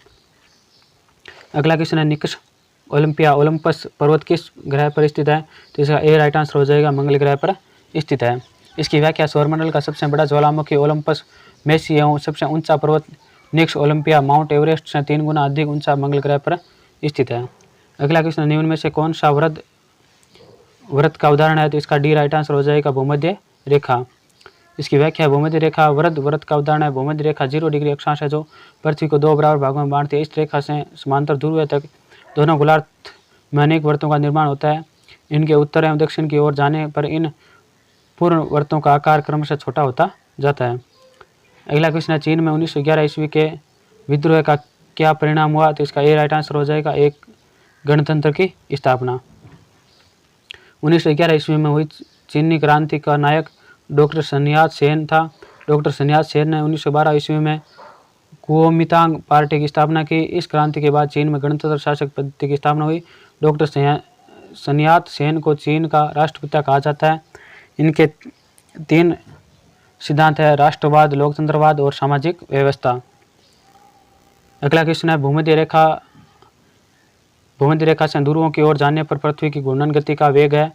अगला क्वेश्चन है, निकष ओलंपस पर्वत किस ग्रह पर स्थित है? तो इसका ए राइट आंसर हो जाएगा मंगल ग्रह पर स्थित है। इसकी व्याख्या, सौरमंडल का सबसे बड़ा ज्वालामुखी ओलंपस मेसी एवं सबसे ऊंचा पर्वत निक्स ओलंपिया माउंट एवरेस्ट से 3 गुना अधिक ऊंचा मंगल ग्रह पर स्थित है। अगला क्वेश्चन, निम्न में से कौन सा व्रत का उदाहरण है? तो इसका डी राइट आंसर हो जाएगा भूमध्य रेखा। इसकी व्याख्या, भूमध्य रेखा व्रत का उदाहरण है। भूमध्य रेखा 0 डिग्री अक्षांश है, जो पृथ्वी को 2 बराबर भागों में बांटती है। इस रेखा से समांतर ध्रुव तक दोनों गोलार्ध में अनेक व्रतों का निर्माण होता है। इनके उत्तर एवं दक्षिण की ओर जाने पर इन पूर्ण व्रतों का आकार क्रमशः छोटा होता जाता है। अगला क्वेश्चन है, चीन में 1911 ईस्वी के विद्रोह का क्या परिणाम हुआ? तो इसका ए राइट आंसर हो जाएगा एक गणतंत्र की स्थापना। 1911 ईस्वी में हुई चीनी क्रांति का नायक डॉक्टर सन्यात सेन था। डॉक्टर सन्यात सेन ने 1912 ईस्वी में कुओमितांग पार्टी की स्थापना की। इस क्रांति के बाद चीन में गणतंत्र शासक पद्धति की स्थापना हुई। डॉक्टर सन्यात सेन को चीन का राष्ट्रपिता कहा जाता है। इनके 3 सिद्धांत है: राष्ट्रवाद, लोकतंत्रवाद और सामाजिक व्यवस्था। अगला क्वेश्चन है भूमध्य रेखा से ध्रुवों की ओर जाने पर पृथ्वी की घूर्णन गति का वेग है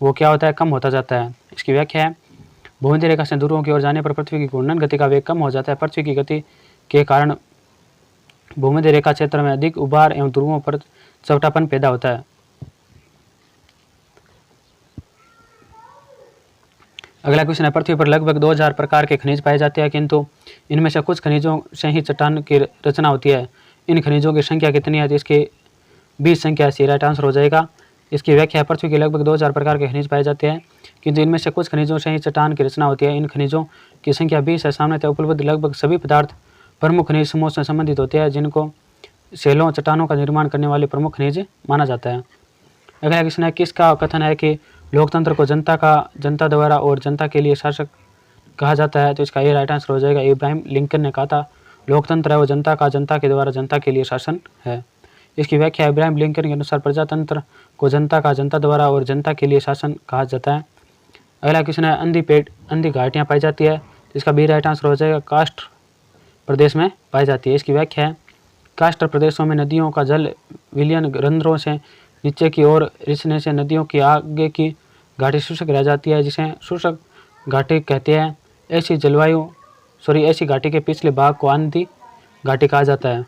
वो क्या होता है? कम होता जाता है। इसकी व्याख्या है भूमध्य रेखा से ध्रुवों की ओर जाने पर पृथ्वी की घूर्णन गति का वेग कम हो जाता है। पृथ्वी की गति के कारण भूमध्य रेखा क्षेत्र में अधिक उभार एवं ध्रुवों पर चपटापन पैदा होता है। अगला क्वेश्चन है पृथ्वी पर लगभग 2000 प्रकार के खनिज पाए जाते हैं, किंतु इनमें से कुछ खनिजों से ही चट्टान की रचना होती है। इन खनिजों की संख्या कितनी है? इसकी 20 संख्या है। राइट आंसर हो जाएगा। इसकी व्याख्या है पृथ्वी के लगभग 2000 प्रकार के खनिज पाए जाते हैं, किंतु इनमें से कुछ खनिजों से ही चट्टान की रचना होती है। इन खनिजों की संख्या 20 है। सामान्यतः उपलब्ध लगभग सभी पदार्थ प्रमुख खनिज समूह से संबंधित होते हैं, जिनको सेलों चट्टानों का निर्माण करने वाले प्रमुख खनिज माना जाता है। अगला क्वेश्चन है किसका कथन है कि लोकतंत्र को जनता द्वारा और जनता के लिए शासक कहा जाता है? तो इसका ये राइट आंसर हो जाएगा। इब्राहिम लिंकन ने कहा था लोकतंत्र है वो जनता का जनता के द्वारा जनता के लिए शासन है। इसकी व्याख्या इब्राहिम लिंकन के अनुसार प्रजातंत्र को जनता का जनता द्वारा और जनता के लिए शासन कहा जाता है। अगला क्वेश्चन है अंधी घाटियाँ पाई जाती है। इसका भी राइट आंसर हो जाएगा। कास्ट प्रदेश में पाई जाती है। इसकी व्याख्या है कास्ट प्रदेशों में नदियों का जल विलयन रंध्रों से नीचे की ओर रिसने से नदियों की आगे की घाटी शुष्क रह जाती है, जिसे शुष्क घाटी कहते हैं। ऐसी घाटी के पिछले भाग को अंधी घाटी कहा जाता है।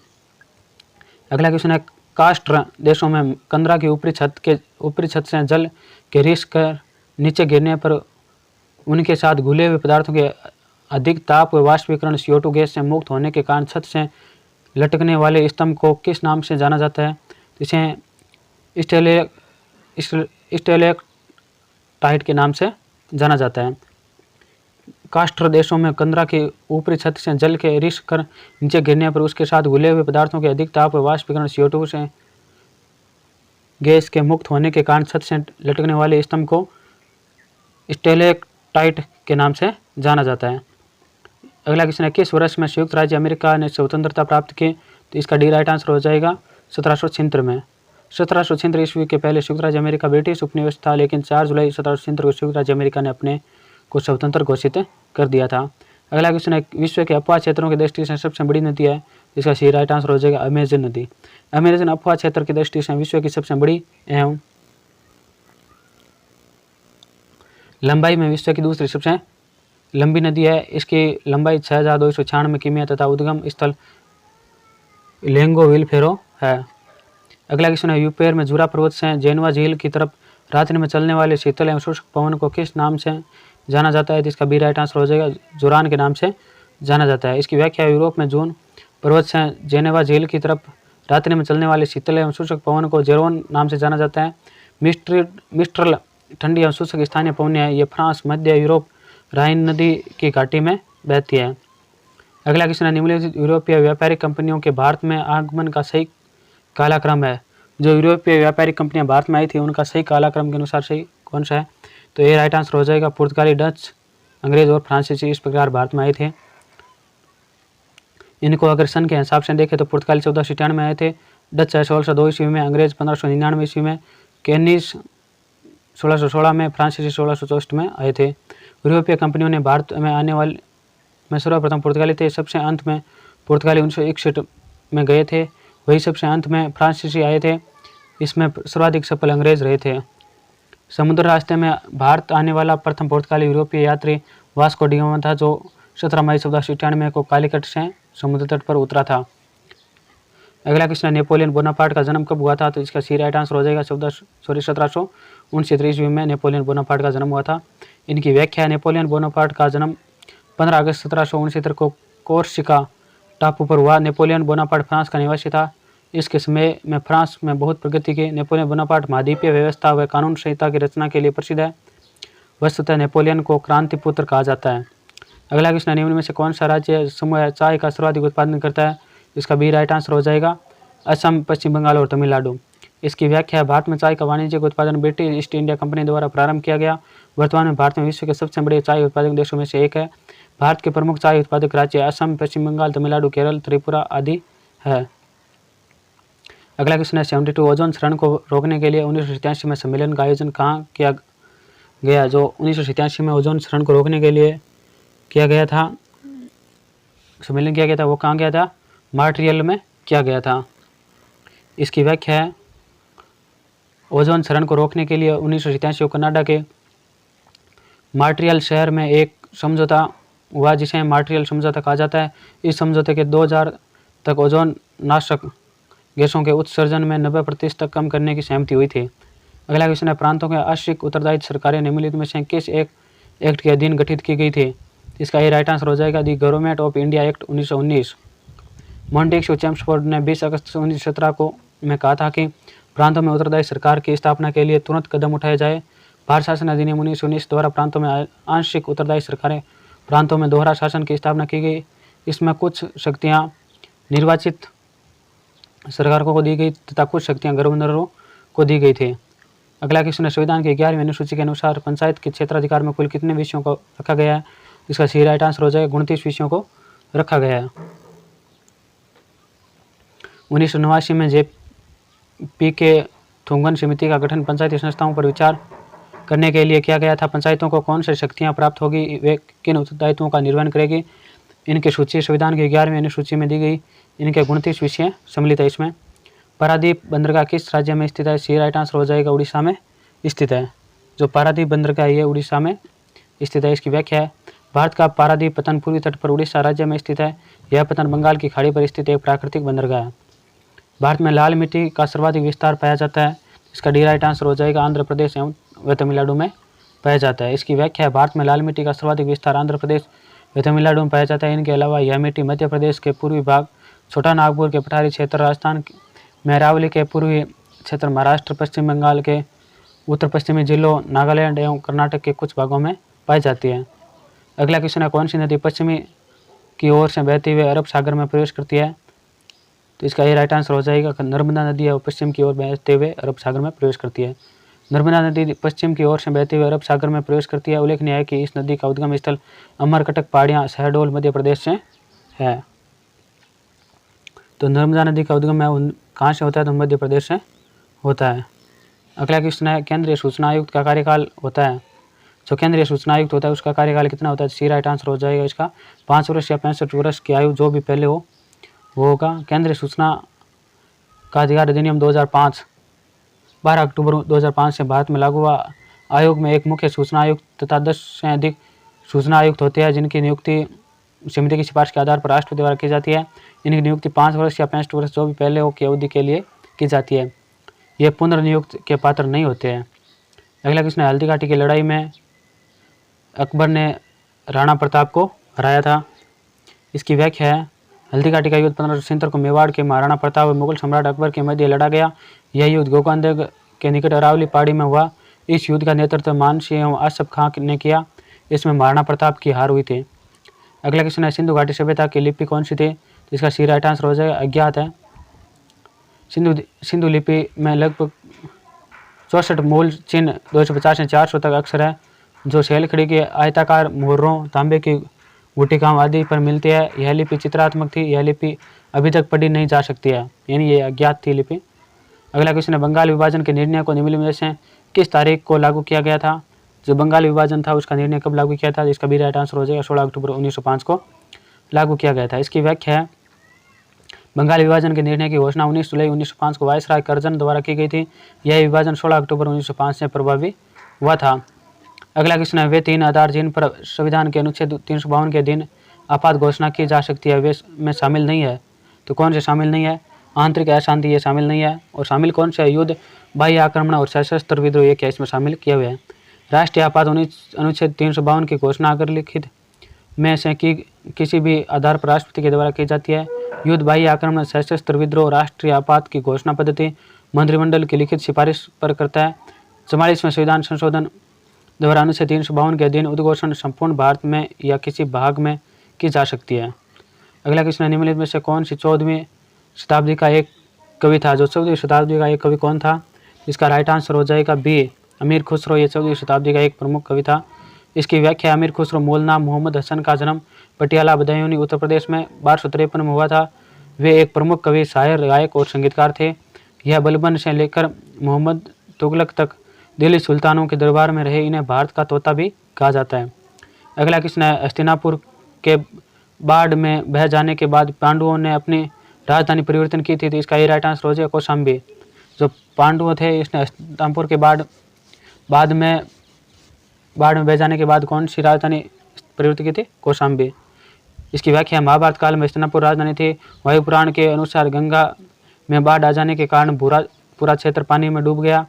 अगला क्वेश्चन है कास्ट देशों में कंदरा की ऊपरी छत से जल के रिस कर नीचे गिरने पर उनके साथ घुले हुए पदार्थों के अधिक ताप व वाष्पीकरण CO2 गैस से मुक्त होने के कारण छत से लटकने वाले स्तंभ को किस नाम से जाना जाता है? इसे स्टेलेक्टाइट के नाम से जाना जाता है। कास्ट देशों में कंदरा की ऊपरी छत से जल के रिस कर नीचे गिरने पर उसके साथ घुले हुए पदार्थों के अधिक ताप व वाष्पीकरण CO2 से गैस के मुक्त होने के कारण छत से लटकने वाले स्तंभ को स्टेलेक्टाइट के नाम से जाना जाता है। अगला क्वेश्चन है किस वर्ष में संयुक्त राज्य अमेरिका ने स्वतंत्रता प्राप्त की? तो इसका डी राइट आंसर हो जाएगा 1776 में। 1776 ईस्वी के पहले संयुक्त राज्य अमेरिका ब्रिटिश उपनिवेश था, लेकिन 4 जुलाई 1776 को संयुक्त राज्य अमेरिका ने अपने को स्वतंत्र घोषित कर दिया था। अगला क्वेश्चन है विश्व के अफवाह क्षेत्रों की दृष्टि से सबसे बड़ी नदी है? इसका सी राइट आंसर हो जाएगा अमेजन नदी। अमेजन अफवाह क्षेत्र की दृष्टि से विश्व की सबसे बड़ी एवं लंबाई में विश्व की दूसरी सबसे लंबी नदी है। इसकी लंबाई 6296 किमी तथा उद्गम स्थल लेंगोविल फेरो है। अगला क्वेश्चन है यूपेर में जूरा पर्वत से जेनवा झील की तरफ रात्रि में चलने वाले शीतल एवं शुष्क पवन को किस नाम से जाना जाता है? इसका बी राइट आंसर हो जाएगा जोरान के नाम से जाना जाता है। इसकी व्याख्या यूरोप में जून पर्वत से जेनेवा झील की तरफ रात्रि में चलने वाले शीतल एवं शुष्क पवन को जेरोन नाम से जाना जाता है। मिस्ट्रल ठंडी एवं शुष्क स्थानीय पवन है। ये फ्रांस, मध्य यूरोप, राइन नदी की घाटी में बहती है। अगला क्वेश्चन है निम्नलिखित यूरोपीय व्यापारिक कंपनियों के भारत में आगमन का सही कालक्रम है? जो यूरोपीय व्यापारिक कंपनियां भारत में आई थी उनका सही कालक्रम के अनुसार सही कौन सा है? तो ये राइट आंसर हो जाएगा पुर्तगाली, डच, अंग्रेज और फ्रांसीसी इस प्रकार भारत में आए थे। इनको अगर सन के हिसाब से देखें तो पुर्तगाली 1497 में आए थे, डच 1602 ईस्वी में, अंग्रेज 1599 ईस्वी में, केनीज 1616 में, फ्रांसीसी 1664 में आए थे। यूरोपीय कंपनियों ने भारत में आने वाले में सर्वप्रथम पुर्तगाली थे। सबसे अंत में पुर्तगाली 1961 में गए थे। वही सबसे अंत में फ्रांसीसी आए थे। इसमें सर्वाधिक सफल अंग्रेज रहे थे। समुद्र रास्ते में भारत आने वाला प्रथम पुर्तगाली यूरोपीय यात्री वास्को डी गामा था, जो 17 मई 1497 को कालीकट से समुद्र तट पर उतरा था। अगला क्वेश्चन नेपोलियन बोनापार्ट का जन्म कब हुआ था? तो इसका सी राइट आंसर हो जाएगा 1769 ईस्वी में नेपोलियन बोनापार्ट का जन्म हुआ था। इनकी व्याख्या है नेपोलियन बोनापार्ट का जन्म 15 अगस्त 1769 को कोर्सिका टापू पर हुआ। नेपोलियन बोनापार्ट फ्रांस का निवासी था। इसके समय में फ्रांस में बहुत प्रगति की। नेपोलियन बोनापार्ट महाद्वीपीय व्यवस्था व कानून संहिता की रचना के लिए प्रसिद्ध है। वस्तुतः नेपोलियन को क्रांति पुत्र कहा जाता है। अगला क्वेश्चन निम्न में से कौन सा राज्य समूह चाय का सर्वाधिक उत्पादन करता है? इसका बी राइट आंसर हो जाएगा असम, पश्चिम बंगाल और तमिलनाडु। इसकी व्याख्या है भारत में चाय का वाणिज्यिक उत्पादन ब्रिटिश ईस्ट इंडिया कंपनी द्वारा प्रारंभ किया गया। वर्तमान में भारत में विश्व के सबसे बड़े चाय उत्पादक देशों में से एक है। भारत के प्रमुख चाय उत्पादक राज्य असम, पश्चिम बंगाल, तमिलनाडु, केरल, त्रिपुरा आदि है। अगला क्वेश्चन है 72 ओजोन क्षरण को रोकने के लिए 1987 में सम्मेलन का आयोजन कहाँ किया गया? जो 1987 में ओजोन क्षरण को रोकने के लिए किया गया था, सम्मेलन किया गया था, वो कहाँ गया था? मॉन्ट्रियल में किया गया था। इसकी व्याख्या है ओजोन क्षरण को रोकने के लिए 1987 को कनाडा के मॉन्ट्रियल शहर में एक समझौता हुआ जिसे मॉन्ट्रियल समझौता कहा जाता है। इस समझौते के 2000 तक ओजोन नाशक गैसों के उत्सर्जन में 90% तक कम करने की सहमति हुई थी। अगला क्वेश्चन है प्रांतों के आंशिक उत्तरदायित्व सरकारें निम्नलिखित में से किस एक एक्ट के अधीन गठित की गई थी? इसका ये राइट आंसर हो जाएगा the government of India act 1919। Montagu Chelmsford ने 20 अगस्त 1917 को में कहा था कि प्रांतों में उत्तरदायी सरकार की स्थापना के लिए तुरंत कदम उठाए जाए। भारत शासन अधिनियम 1919 द्वारा प्रांतों में आंशिक उत्तरदायी सरकारें प्रांतों में दोहरा शासन की स्थापना की गई। इसमें कुछ शक्तियाँ निर्वाचित सरकारों को दी गई तथा कुछ शक्तियाँ गवर्नरों को दी गई थी। अगला क्वेश्चन है संविधान की 11वीं अनुसूची के अनुसार पंचायत के क्षेत्राधिकार में कुल कितने विषयों को रखा गया है? इसका सही राइट आंसर हो जाएगा 29 विषयों को रखा गया है। 1989 में जेपी के थोंगन समिति का गठन पंचायती संस्थाओं पर विचार करने के लिए किया गया था। पंचायतों को कौन सी शक्तियाँ प्राप्त होगी, वे किन उत्तरदायित्वों का निर्वहन करेगी, इनकी सूची संविधान की 11वीं अनुसूची में दी गई। इनके 29 विषय सम्मिलित है इसमें। पारादीप बंदरगाह किस राज्य में स्थित है? सी राइट आंसर हो जाएगा उड़ीसा में स्थित है। जो पारादीप बंदरगाह ये उड़ीसा में स्थित है। इसकी व्याख्या है भारत का पारादीप पतन पूर्वी तट पर उड़ीसा राज्य में स्थित है। यह पतन बंगाल की खाड़ी पर स्थित एक प्राकृतिक बंदरगाह है। भारत में लाल मिट्टी का सर्वाधिक विस्तार पाया जाता है। इसका डी राइट आंसर हो जाएगा आंध्र प्रदेश एवं व तमिलनाडु में पाया जाता है। इसकी व्याख्या है भारत में लाल मिट्टी का सर्वाधिक विस्तार आंध्र प्रदेश व तमिलनाडु में पाया जाता है। इनके अलावा यह मिट्टी मध्य प्रदेश के पूर्वी भाग, छोटा नागपुर के पठारी क्षेत्र, राजस्थान में अरावली के पूर्वी क्षेत्र, महाराष्ट्र, पश्चिम बंगाल के उत्तर पश्चिमी जिलों, नागालैंड एवं कर्नाटक के कुछ भागों में पाई जाती है। अगला क्वेश्चन है कौन सी नदी पश्चिमी की ओर से बहती हुए अरब सागर में प्रवेश करती है? तो इसका ये राइट आंसर हो जाएगा नर्मदा नदी है वो पश्चिम की ओर बहते हुए अरब सागर में प्रवेश करती है। नर्मदा नदी पश्चिम की ओर से बहते हुए अरब सागर में प्रवेश करती है। उल्लेखनीय है कि इस नदी का उद्गम स्थल अमरकटक पहाड़ियाँ, शहडोल, मध्य प्रदेश से है। तो नर्मदा नदी का उद्गम है कहाँ से होता है? तो मध्य प्रदेश से होता है। अगला क्वेश्चन है केंद्रीय सूचना आयुक्त का कार्यकाल होता है। जो केंद्रीय सूचना आयुक्त होता है उसका कार्यकाल कितना होता है? सी राइट आंसर हो जाएगा इसका 5 वर्ष या 65 वर्ष की आयु जो भी पहले हो वो होगा। केंद्रीय सूचना का अधिकार अधिनियम 2005 12 अक्टूबर 2005 से भारत में लागू हुआ। आयोग में एक मुख्य सूचना आयुक्त तथा 10 से अधिक सूचना आयुक्त होते हैं जिनकी नियुक्ति समिति की सिफारिश के आधार पर राष्ट्रपति द्वारा की जाती है। इनकी नियुक्ति 5 वर्ष या 65 वर्ष जो भी पहले हो की अवधि के लिए की जाती है। ये पुनर्नियुक्त के पात्र नहीं होते हैं। अगला क्वेश्चन है हल्दी घाटी की लड़ाई में अकबर ने राणा प्रताप को हराया था। इसकी व्याख्या है हल्दी घाटी का युद्ध 1570 को मेवाड़ के महाराणा प्रताप और मुगल सम्राट अकबर के मध्य लड़ा गया। यह युद्ध गोकंदेग के निकट अरावली पहाड़ी में हुआ। इस युद्ध का नेतृत्व मानसिंह एवं आसफ खां ने किया। इसमें महाराणा प्रताप की हार हुई थी। अगला क्वेश्चन है सिंधु घाटी सभ्यता की लिपि कौन सी थी? तो इसका सी राइट आंसर हो जाएगा अज्ञात है। सिंधु लिपि में लगभग 64 मूल चिन्ह 250 से 400 तक अक्षर है जो शैलखड़ी के आयताकार मोहरों, तांबे की गुटिकाओं आदि पर मिलती है। यह लिपि चित्रात्मक थी। यह लिपि अभी तक पढ़ी नहीं जा सकती है, यानी ये अज्ञात थी लिपि। अगला क्वेश्चन है बंगाल विभाजन के निर्णय को निम्नलिखित में से किस तारीख को लागू किया गया था? जो बंगाल विभाजन था उसका निर्णय कब लागू किया था? इसका भी राइट आंसर हो जाएगा 16 अक्टूबर 1905 को लागू किया गया था। इसकी व्याख्या है बंगाल विभाजन के निर्णय की घोषणा 19 जुलाई 1905 को वायसराय करजन द्वारा की गई थी। यह विभाजन 16 अक्टूबर 1905 से प्रभावी हुआ था। अगला क्वेश्चन है वे 3 आधार जिन पर संविधान के अनुच्छेद 352 के दिन आपात घोषणा की जा सकती है वे में शामिल नहीं है। तो कौन से शामिल नहीं है? आंतरिक अशांति ये शामिल नहीं है। और शामिल कौन से है? युद्ध, बाह्य आक्रमण और सशस्त्र विद्रोह ये क्या इसमें शामिल किए हुए हैं। राष्ट्रीय आपात अनुच्छेद 352 की घोषणा अगर लिखित में से किसी भी आधार पर राष्ट्रपति के द्वारा की जाती है। युद्ध, बाह्य आक्रमण, सशस्त्र विद्रोह, राष्ट्रीय आपात की घोषणा पद्धति मंत्रिमंडल की लिखित सिफारिश पर करता है। 44वें संविधान संशोधन द्वारा अनुच्छेद 352 के अधीन उद्घोषण संपूर्ण भारत में या किसी भाग में की जा सकती है। अगला क्वेश्चन निम्नलिखित में से कौन सी 14वीं शताब्दी का एक कवि था? जो 14वीं शताब्दी का एक कवि कौन था? इसका राइट आंसर हो जाएगा बी अमीर खुसरो। ये 14वीं शताब्दी का एक प्रमुख कवि था। इसकी व्याख्या अमीर खुसरो मौलाना मोहम्मद हसन का जन्म पटियाला बदायूनी उत्तर प्रदेश में 1253 में हुआ था। वे एक प्रमुख कवि, शायर, गायक और संगीतकार थे। यह बलबन से लेकर मोहम्मद तुगलक तक दिल्ली सुल्तानों के दरबार में रहे। इन्हें भारत का तोता भी कहा जाता है। अगला प्रश्न है, हस्तिनापुर के बाढ़ में बह जाने के बाद पांडवों ने अपनी राजधानी परिवर्तन की थी, तो इसका ये राइट आंसर हो जाएगा कौशाम्बी। जो पांडव थे इसने हस्तिनापुर के बाढ़ में बह जाने के बाद कौन सी राजधानी परिवर्तित की थी? कौशाम्बी। इसकी व्याख्या, महाभारत काल में हस्तिनापुर राजधानी थी। वायुपुराण के अनुसार गंगा में बाढ़ आ जाने के कारण पूरा क्षेत्र पानी में डूब गया।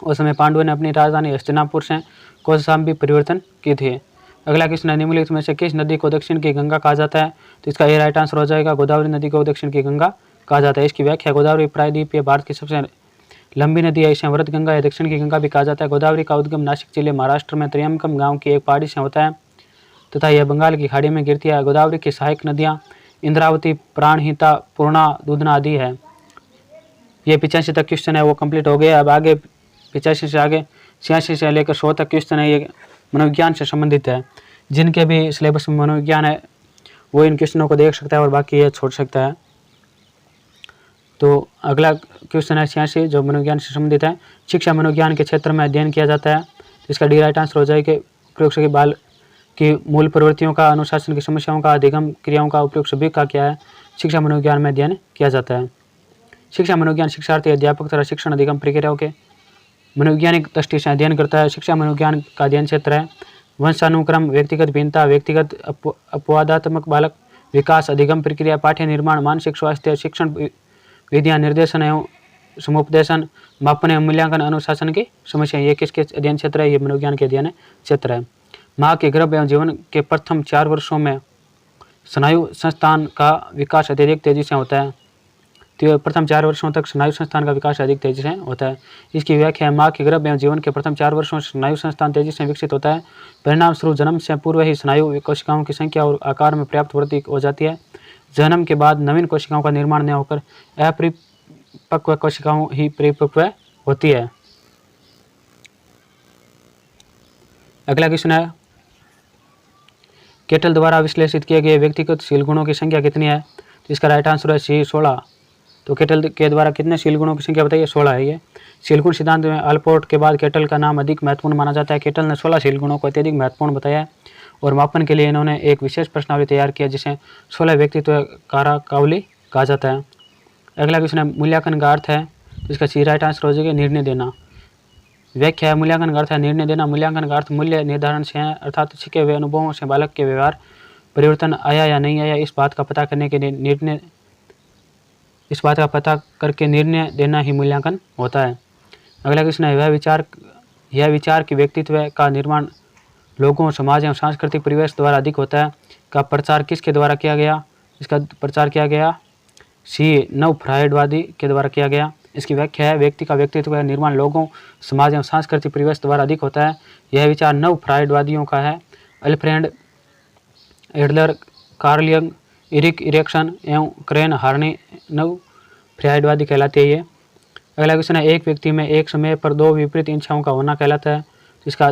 उस समय पांडवों ने अपनी राजधानी हस्तिनापुर से कौशाम्बी परिवर्तन की थी। अगला क्वेश्चन है, निम्नलिखित में से किस नदी को दक्षिण की गंगा कहा जाता है? तो इसका ये राइट आंसर हो जाएगा गोदावरी नदी को दक्षिण की गंगा कहा जाता है। इसकी व्याख्या, गोदावरी प्रायद्वीपीय भारत की सबसे लंबी नदी है। इसे वृत गंगा या दक्षिण की गंगा भी कहा जाता है। गोदावरी का उद्गम नासिक जिले महाराष्ट्र में त्रियंकम गांव की एक पहाड़ी से होता है तथा यह बंगाल की खाड़ी में गिरती है। गोदावरी की सहायक नदियाँ इंद्रावती, प्राणहिता, पूर्णा, दूधना आदि है। ये 85 तक क्वेश्चन है वो कंप्लीट हो गया। अब आगे 85 से आगे 86 से लेकर 100 तक क्वेश्चन है, ये मनोविज्ञान से संबंधित है। जिनके भी सिलेबस में मनोविज्ञान है वो इन क्वेश्चनों को देख सकता है और बाकी ये छोड़ सकता है। तो अगला क्वेश्चन है 86 जो मनोविज्ञान से संबंधित है। शिक्षा मनोविज्ञान के क्षेत्र में अध्ययन किया जाता है, तो इसका डी राइट आंसर हो जाएगा उपयुक्त सभी बाल की मूल प्रवृत्तियों का, अनुशासन की समस्याओं का, अधिगम क्रियाओं का उपयोग सभी का क्या है? शिक्षा मनोविज्ञान में अध्ययन किया जाता है। शिक्षा मनोविज्ञान शिक्षार्थी, अध्यापक तथा शिक्षण अधिगम प्रक्रियाओं के मनोवैज्ञानिक दृष्टि से अध्ययन करता है। शिक्षा मनोविज्ञान का अध्ययन क्षेत्र है वंशानुक्रम, व्यक्तिगत भिन्नता, व्यक्तिगत अपवादात्मक बालक विकास, अधिगम प्रक्रिया, पाठ्य निर्माण, मानसिक स्वास्थ्य, शिक्षण विधियाँ, निर्देशन एवं समुपदेशन, मापन एवं मूल्यांकन, अनुशासन की समस्या, ये किसके अध्ययन क्षेत्र है? ये मनोविज्ञान के अध्ययन क्षेत्र है। माँ के गर्भ एवं जीवन के प्रथम 4 वर्षों में स्नायु संस्थान का विकास अत्यधिक तेजी से होता है। तो प्रथम 4 वर्षों तक स्नायु संस्थान का विकास अधिक तेजी से होता है। इसकी व्याख्या है, माँ के गर्भ एवं जीवन के प्रथम 4 वर्षों में स्नायु संस्थान तेजी से विकसित होता है। परिणाम स्वरूप जन्म से पूर्व ही स्नायु कोशिकाओं की संख्या और आकार में पर्याप्त वृद्धि हो जाती है। जन्म के बाद नवीन कोशिकाओं का निर्माण न होकर अपरिपक्व कोशिकाओं ही परिपक्व होती है। अगला क्वेश्चन है, केटल द्वारा विश्लेषित किए गए व्यक्तिगत शील गुणों की संख्या कितनी है? तो इसका राइट आंसर है सी 16। तो केटल के द्वारा कितने शील गुणों की संख्या बताइए? 16 है। ये शील गुण सिद्धांत में अल्पोर्ट के बाद केटल का नाम अधिक महत्वपूर्ण माना जाता है। केटल ने 16 शील गुणों को अत्यधिक महत्वपूर्ण बताया है और मापन के लिए इन्होंने एक विशेष प्रश्नावली तैयार किया जिसे 16 व्यक्तित्व काराकावली कहा जाता है। अगला क्वेश्चन है, मूल्यांकन का अर्थ है? तो इसका सी राइट आंसर हो जाएगा निर्णय देना। व्याख्या है, मूल्यांकन का अर्थ है निर्णय देना। मूल्यांकन का अर्थ मूल्य निर्धारण से है, अर्थात सीखे हुए अनुभवों से बालक के व्यवहार परिवर्तन आया या नहीं आया, इस बात का पता करके निर्णय देना ही मूल्यांकन होता है। अगला क्वेश्चन है, यह विचार कि व्यक्तित्व का निर्माण लोगों, समाज एवं सांस्कृतिक परिवेश द्वारा अधिक होता है का प्रचार किसके द्वारा किया गया? इसका प्रचार किया गया सी नव फ्रायडवादी के द्वारा किया गया। इसकी व्याख्या है, व्यक्ति का व्यक्तित्व का निर्माण लोगों, समाज एवं सांस्कृतिक परिवेश द्वारा अधिक होता है। यह विचार नव फ्रायडवादियों का है। Alfred Adler, Carl Jung, Erik Erikson एवं क्रेन हार्नी नव फ्रायडवादी कहलाते हैं ये। अगला क्वेश्चन है, एक व्यक्ति में एक समय पर 2 विपरीत इच्छाओं का होना कहलाता है। तो इसका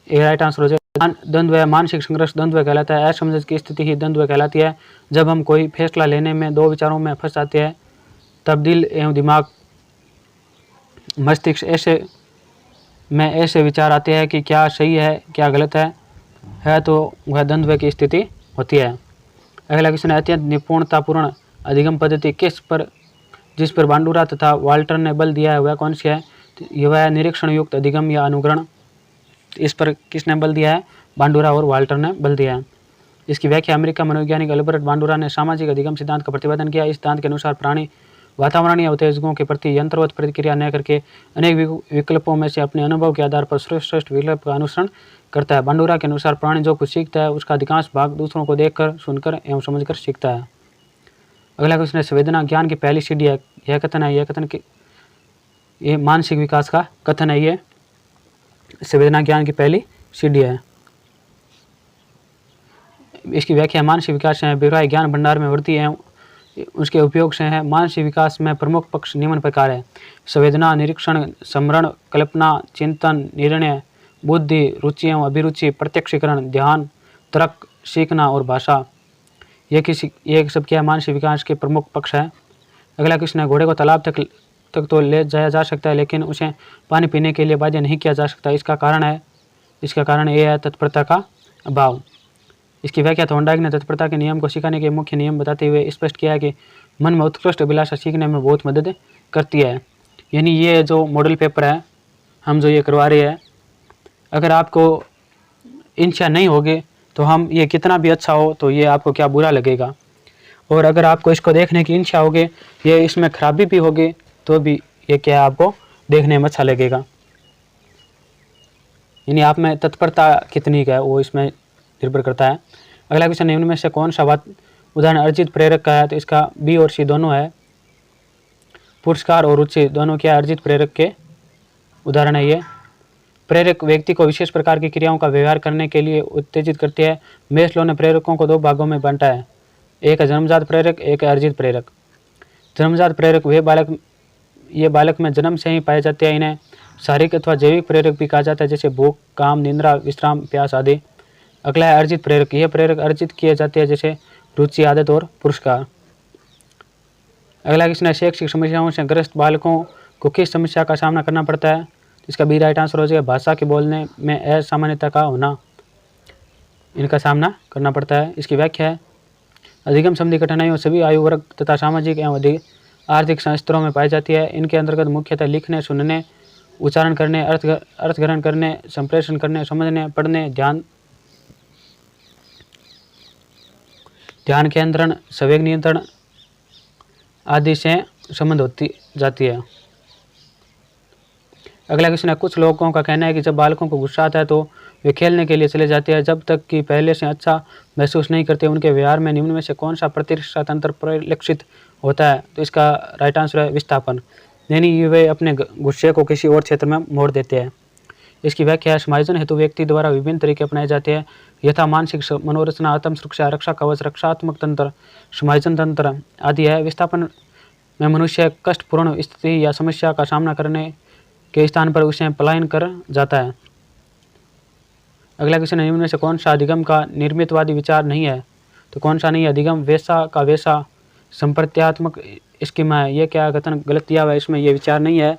राइट आंसर हो जाएगा द्वंद्व। मानसिक संघर्ष द्वंद्व कहलाता है। असमंजस की स्थिति ही द्वंद्व कहलाती है। जब हम कोई फैसला लेने में 2 विचारों में फंस जाते हैं तब दिल एवं दिमाग, मस्तिष्क ऐसे विचार आते हैं कि क्या सही है क्या गलत है तो वह द्वंद्व की स्थिति होती है। अगला क्वेश्चन है, अत्यंत निपुणतापूर्ण अधिगम पद्धति जिस पर बांडुरा तथा वाल्टर ने बल दिया है वह कौन सी है? तो वह निरीक्षण युक्त अधिगम या अनुग्रहण। इस पर किसने बल दिया है? बांडुरा और वाल्टर ने बल दिया है। इसकी व्याख्या, अमेरिका मनोवैज्ञानिक अल्बर्ट बांडुरा ने सामाजिक अधिगम सिद्धांत का प्रतिपादन किया। इस सिद्धांत के अनुसार प्राणी वातावरणीय उत्तेजकों के प्रति यंत्रवत प्रतिक्रिया न करके अनेक विकल्पों में से अपने अनुभव के आधार पर श्रेष्ठ विकल्प का अनुसरण करता है। बांडुरा के अनुसार प्राणी जो कुछ सीखता है उसका अधिकांश भाग दूसरों को देखकर, सुनकर एवं समझकर सीखता है। अगला क्वेश्चन है, संवेदना ज्ञान की पहली सीढ़ी है। यह कथन है, ये मानसिक विकास का कथन है। ये संवेदना ज्ञान की पहली सीढ़ी है। इसकी व्याख्या, मानसिक विकास है विवराय ज्ञान भंडार में वृद्धि एवं उसके उपयोग से है। मानसिक विकास में प्रमुख पक्ष निम्न प्रकार है: संवेदना, निरीक्षण, स्मरण, कल्पना, चिंतन, निर्णय, बुद्धि, रुचि एवं अभिरुचि, प्रत्यक्षीकरण, ध्यान, तर्क, सीखना और भाषा, ये सब क्या मानसिक विकास के प्रमुख पक्ष है। अगला क्वेश्चन है, घोड़े को तालाब तक तो ले जाया जा सकता है, लेकिन उसे पानी पीने के लिए बाध्य नहीं किया जा सकता। इसका कारण ये है तत्परता का अभाव। इसकी व्याख्या थॉर्नडाइक ने तत्परता के नियम को सिखाने के मुख्य नियम बताते हुए स्पष्ट किया है कि मन में उत्कृष्ट अभिलाषा सीखने में बहुत मदद करती है। यानी ये जो मॉडल पेपर है हम जो ये करवा रहे हैं, अगर आपको इच्छा नहीं होगी तो हम ये कितना भी अच्छा हो तो ये आपको क्या बुरा लगेगा, और अगर आपको इसको देखने की इच्छा होगी, ये इसमें खराबी भी होगी तो भी ये क्या आपको देखने में अच्छा लगेगा। यानी आप में तत्परता कितनी का है वो इसमें निर्भर करता है। अगला क्वेश्चन, निम्न में से कौन सा उदाहरण अर्जित प्रेरक का है? तो इसका बी और सी दोनों है। पुरस्कार और रुचि दोनों क्या अर्जित प्रेरक के उदाहरण है। ये प्रेरक व्यक्ति को विशेष प्रकार की क्रियाओं का व्यवहार करने के लिए उत्तेजित करती है। मेस्लो ने प्रेरकों को 2 भागों में बांटा है, एक है जन्मजात प्रेरक, एक है अर्जित प्रेरक। जन्मजात प्रेरक ये बालक में जन्म से ही पाए जाते हैं। इन्हें शारीरिक अथवा जैविक प्रेरक भी कहा जाता है, जैसे भूख, काम, निद्रा, विश्राम, प्यास आदि। अगला है अर्जित प्रेरक। यह प्रेरक अर्जित किए जाते हैं, जैसे रुचि, आदत और पुरस्कार। अगला क्वेश्चन है, शैक्षिक समस्याओं से ग्रस्त बालकों को किस समस्या का सामना करना पड़ता है? इसका बी राइट आंसर हो जाएगा, भाषा के बोलने में असामान्यता का होना, इनका सामना करना पड़ता है। इसकी व्याख्या है, अधिगम संबंधी कठिनाइयों सभी आयु वर्ग तथा सामाजिक एवं आर्थिक स्तरों में पाई जाती है। इनके अंतर्गत मुख्यतः लिखने, सुनने, उच्चारण करने, अर्थ ग्रहण करने, संप्रेषण करने, समझने, पढ़ने, ध्यान केंद्रण, संवेग नियंत्रण आदि से संबंध होती जाती है। अगला क्वेश्चन है, कुछ लोगों का कहना है कि जब बालकों को गुस्सा आता है तो वे खेलने के लिए चले जाते हैं, जब तक कि पहले से अच्छा महसूस नहीं करते। उनके व्यवहार में निम्न में से कौन सा प्रतिरक्षा तंत्र परिलक्षित होता है? तो इसका राइट आंसर है विस्थापन, यानी वे अपने गुस्से को किसी और क्षेत्र में मोड़ देते हैं। इसकी व्याख्या है, समायोजन हेतु व्यक्ति द्वारा विभिन्न तरीके अपनाए जाते हैं, यथा मानसिक मनोरचना, आत्म सुरक्षा, रक्षा कवच, रक्षात्मक तंत्र, समायोजन तंत्र आदि है। विस्थापन में मनुष्य कष्टपूर्ण स्थिति या समस्या का सामना करने के स्थान पर उसे पलायन कर जाता है। अगला क्वेश्चन है, निम्न में से कौन सा अधिगम का निर्मितवादी विचार नहीं है? तो कौन सा नहीं है? अधिगम वैसा का वैसा संप्रत्यात्मक स्कीमा है। ये क्या कथन गलत दिया हुआ है, इसमें ये विचार नहीं है।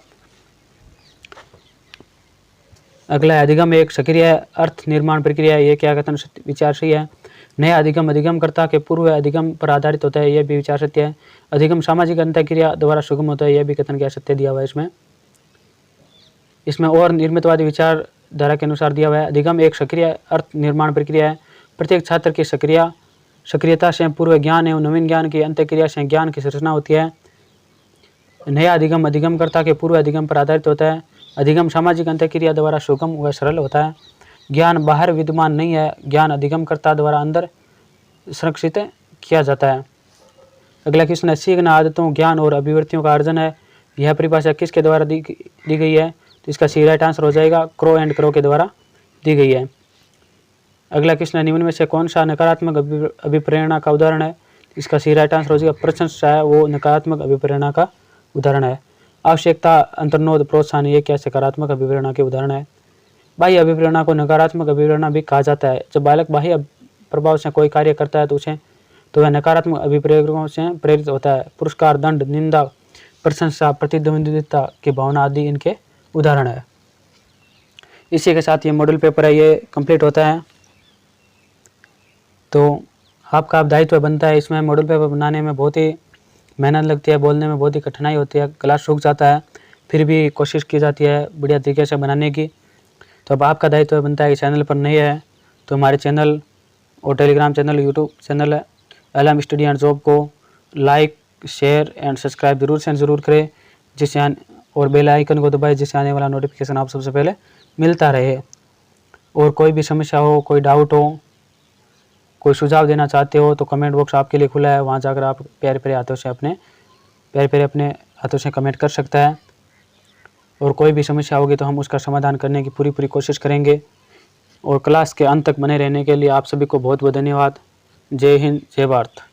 अगला है, अधिगम एक सक्रिय अर्थ निर्माण प्रक्रिया है। ये क्या कथन विचार सही है। नया अधिगमकर्ता के पूर्व अधिगम पर आधारित होता है, यह भी विचार सत्य है। अधिगम सामाजिक अंतःक्रिया द्वारा सुगम होता है, यह भी कथन क्या सत्य दिया हुआ है इसमें और निर्मितवादी विचारधारा के अनुसार दिया हुआ है। अधिगम एक सक्रिय अर्थ निर्माण प्रक्रिया है। प्रत्येक छात्र की सक्रियता से पूर्व ज्ञान एवं नवीन ज्ञान की अंतःक्रिया से ज्ञान की सृजना होती है। नया अधिगमकर्ता के पूर्व अधिगम पर आधारित होता है। अधिगम सामाजिक अंतःक्रिया द्वारा सुगम व सरल होता है। ज्ञान बाहर विद्यमान नहीं है, ज्ञान अधिगमकर्ता द्वारा अंदर संरक्षित किया जाता है। अगला क्वेश्चन है, सीखना आदतों, ज्ञान और अभिवृत्तियों का अर्जन है। यह परिभाषा किसके द्वारा दी गई है? तो इसका सी राइट आंसर हो जाएगा, क्रो एंड क्रो के द्वारा दी गई है। अगला क्वेश्चन है, निम्न में से कौन सा नकारात्मक अभिप्रेरणा का उदाहरण है? इसका सी राइट आंसर हो जाएगा, प्रशंसा है वो नकारात्मक अभिप्रेरणा का उदाहरण है। आवश्यकता, अंतर्नोद, प्रोत्साहन, ये क्या सकारात्मक अभिप्रेरणा के उदाहरण है। बाह्य अभिप्रेरणा को नकारात्मक अभिप्रेरणा भी कहा जाता है। जब बालक बाह्य प्रभाव से कोई कार्य करता है तो वह नकारात्मक अभिप्रेरणों से प्रेरित होता है। पुरस्कार, दंड, निंदा, प्रशंसा, प्रतिद्वंदिता की भावना आदि इनके उदाहरण है। इसी के साथ ये मॉडल पेपर है ये कंप्लीट होता है। तो आपका अब दायित्व बनता है, इसमें मॉडल पेपर बनाने में बहुत ही मेहनत लगती है, बोलने में बहुत ही कठिनाई होती है, गला सूख जाता है, फिर भी कोशिश की जाती है बढ़िया तरीके से बनाने की। तो अब आपका दायित्व बनता है कि चैनल पर नए है तो हमारे चैनल और टेलीग्राम चैनल, यूट्यूब चैनल है LM स्टडी एंड जॉब को लाइक, शेयर एंड सब्सक्राइब जरूर करें, जिससे और बेल आइकन को दबाएं, जिससे आने वाला नोटिफिकेशन आप सबसे पहले मिलता रहे। और कोई भी समस्या हो, कोई डाउट हो, कोई सुझाव देना चाहते हो तो कमेंट बॉक्स आपके लिए खुला है, वहाँ जाकर आप प्यारे हाथों से अपने हाथों से कमेंट कर सकता है। और कोई भी समस्या होगी तो हम उसका समाधान करने की पूरी कोशिश करेंगे। और क्लास के अंत तक बने रहने के लिए आप सभी को बहुत बहुत धन्यवाद। जय हिंद, जय भारत।